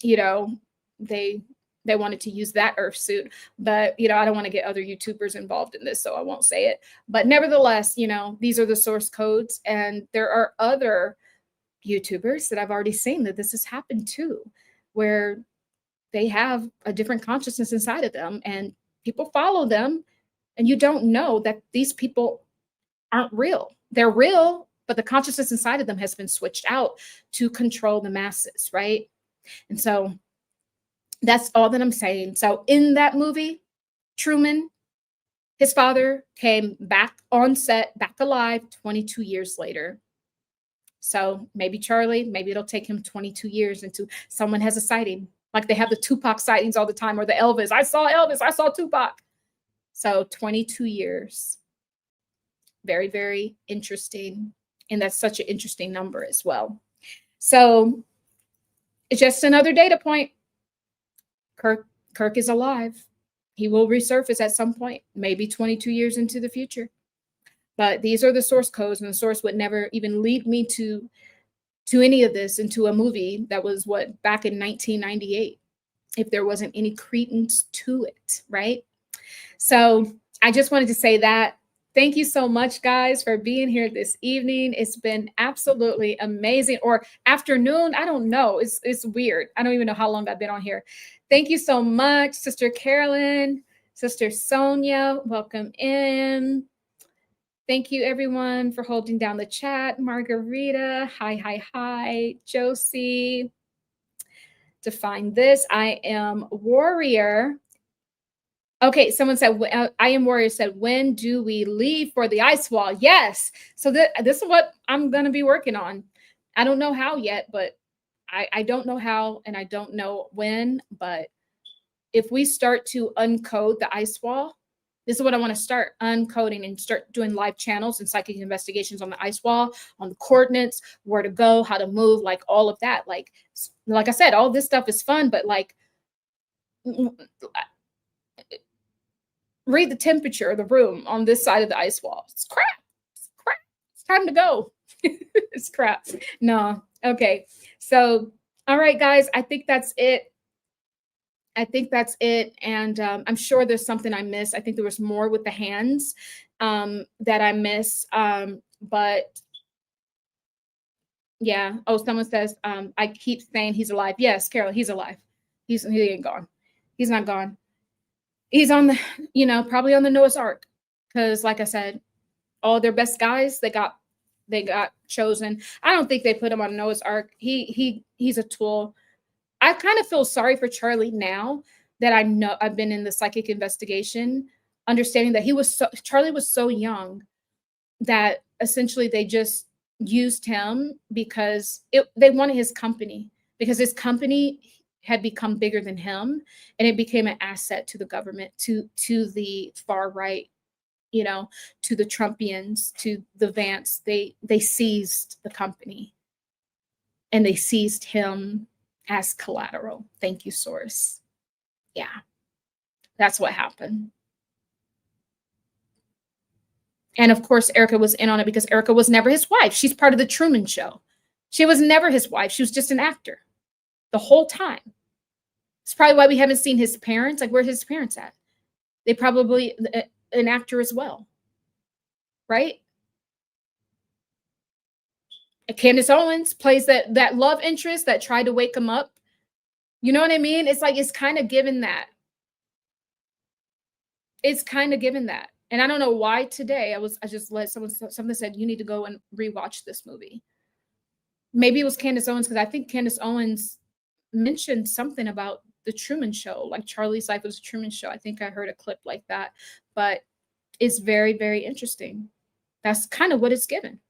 you know, they wanted to use that Earth suit, but, you know, I don't want to get other YouTubers involved in this, so I won't say it. But nevertheless, you know, these are the source codes, and there are other YouTubers that I've already seen that this has happened to, where they have a different consciousness inside of them and people follow them, and you don't know that these people aren't real. They're real, but the consciousness inside of them has been switched out to control the masses, right? And so that's all that I'm saying. So in that movie, Truman, his father came back on set, back alive 22 years later. So maybe Charlie, maybe it'll take him 22 years until someone has a sighting. Like they have the Tupac sightings all the time, or the Elvis. I saw Tupac. So 22 years. Very, very interesting. And that's such an interesting number as well. So it's just another data point. Kirk is alive. He will resurface at some point, maybe 22 years into the future. But these are the source codes, and the source would never even lead me to any of this into a movie that was back in 1998, if there wasn't any credence to it, right? So I just wanted to say that. Thank you so much, guys, for being here this evening. It's been absolutely amazing. Or afternoon, I don't know. It's weird. I don't even know how long I've been on here. Thank you so much, Sister Carolyn, Sister Sonia. Welcome in. Thank you, everyone, for holding down the chat. Margarita, hi. Josie. To find this, I am Warrior. Okay, someone said, I am Warrior said, when do we leave for the ice wall? Yes. So this is what I'm going to be working on. I don't know how yet, but I don't know how, and I don't know when. But if we start to uncode the ice wall, this is what I want to start uncoding and start doing live channels and psychic investigations on the ice wall, on the coordinates, where to go, how to move, like all of that. Like I said, all this stuff is fun, but like, read the temperature of the room on this side of the ice wall. It's crap. It's time to go. It's crap. No. Okay. So, all right, guys, I think that's it. And I'm sure there's something I missed. I think there was more with the hands that I missed. But yeah. Oh, someone says, I keep saying he's alive. Yes, Carol, he's alive. He ain't gone. He's not gone. He's on the, probably on the Noah's Ark. Because like I said, all their best guys, they got chosen. I don't think they put him on Noah's Ark. He's a tool. I kind of feel sorry for Charlie now that I know I've been in the psychic investigation, understanding that Charlie was so young that essentially they just used him because they wanted his company, because his company had become bigger than him, and it became an asset to the government, to the far right, to the Trumpians, to the Vance. They seized the company, and they seized him as collateral. Thank you, source. Yeah, that's what happened. And of course, Erica was in on it because Erica was never his wife. She's part of the Truman Show. She was never his wife. She was just an actor the whole time. It's probably why we haven't seen his parents. Like, where's his parents at? They probably an actor as well, right? Candace Owens plays that love interest that tried to wake him up. You know what I mean? It's like, it's kind of given that. It's kind of given that. And I don't know why today I just let something said, you need to go and rewatch this movie. Maybe it was Candace Owens, because I think Candace Owens mentioned something about the Truman Show, like Charlie's Life was a Truman Show. I think I heard a clip like that, but it's very, very interesting. That's kind of what it's given.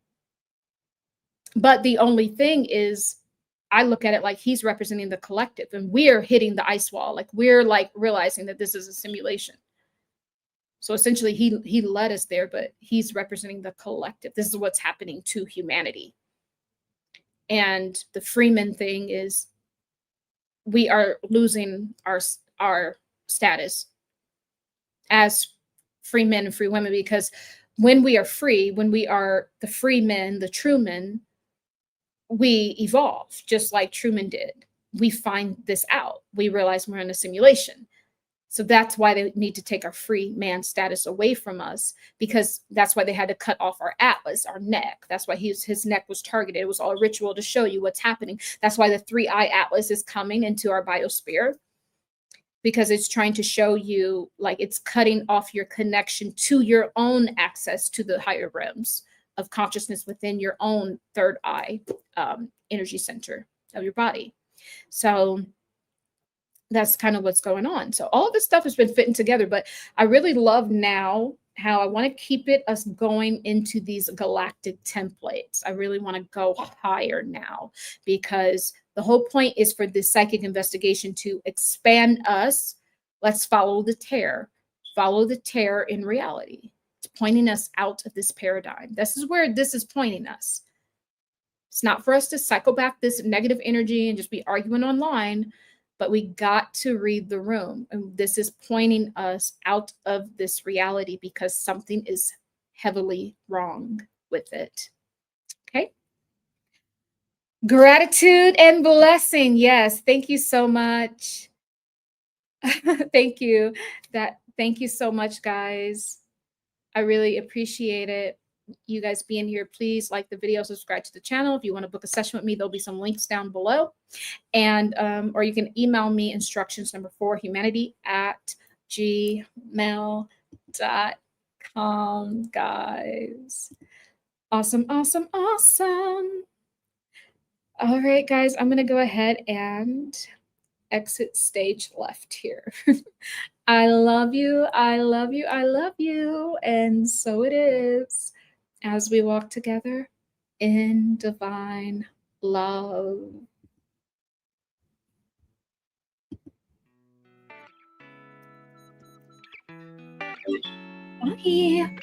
But the only thing is, I look at it like he's representing the collective, and we're hitting the ice wall. Like we're like realizing that this is a simulation. So essentially he led us there, but he's representing the collective. This is what's happening to humanity. And the Freeman thing is we are losing our status as free men and free women, because when we are free, when we are the free men, the true men, we evolve just like Truman did. We find this out. We realize we're in a simulation. So that's why they need to take our free man status away from us, because that's why they had to cut off our atlas, our neck. That's why his neck was targeted. It was all a ritual to show you what's happening. That's why the 3-eye atlas is coming into our biosphere, because it's trying to show you, like, it's cutting off your connection to your own access to the higher realms of consciousness within your own third eye energy center of your body. So that's kind of what's going on. So all of this stuff has been fitting together, but I really love now how I want to keep it us going into these galactic templates. I really want to go higher now, because the whole point is for this psychic investigation to expand us. Let's follow the tear in reality. It's pointing us out of this paradigm. This is where this is pointing us. It's not for us to cycle back this negative energy and just be arguing online, but we got to read the room. And this is pointing us out of this reality because something is heavily wrong with it. Okay. Gratitude and blessing. Yes. Thank you so much. Thank you. Thank you so much, guys. I really appreciate it. You guys being here. Please like the video, subscribe to the channel. If you want to book a session with me, there'll be some links down below. And or you can email me instructions number 4 humanity@gmail.com, guys. Awesome, awesome, awesome. All right, guys, I'm going to go ahead and exit stage left here. I love you. I love you. I love you. And so it is, as we walk together in divine love. Bye.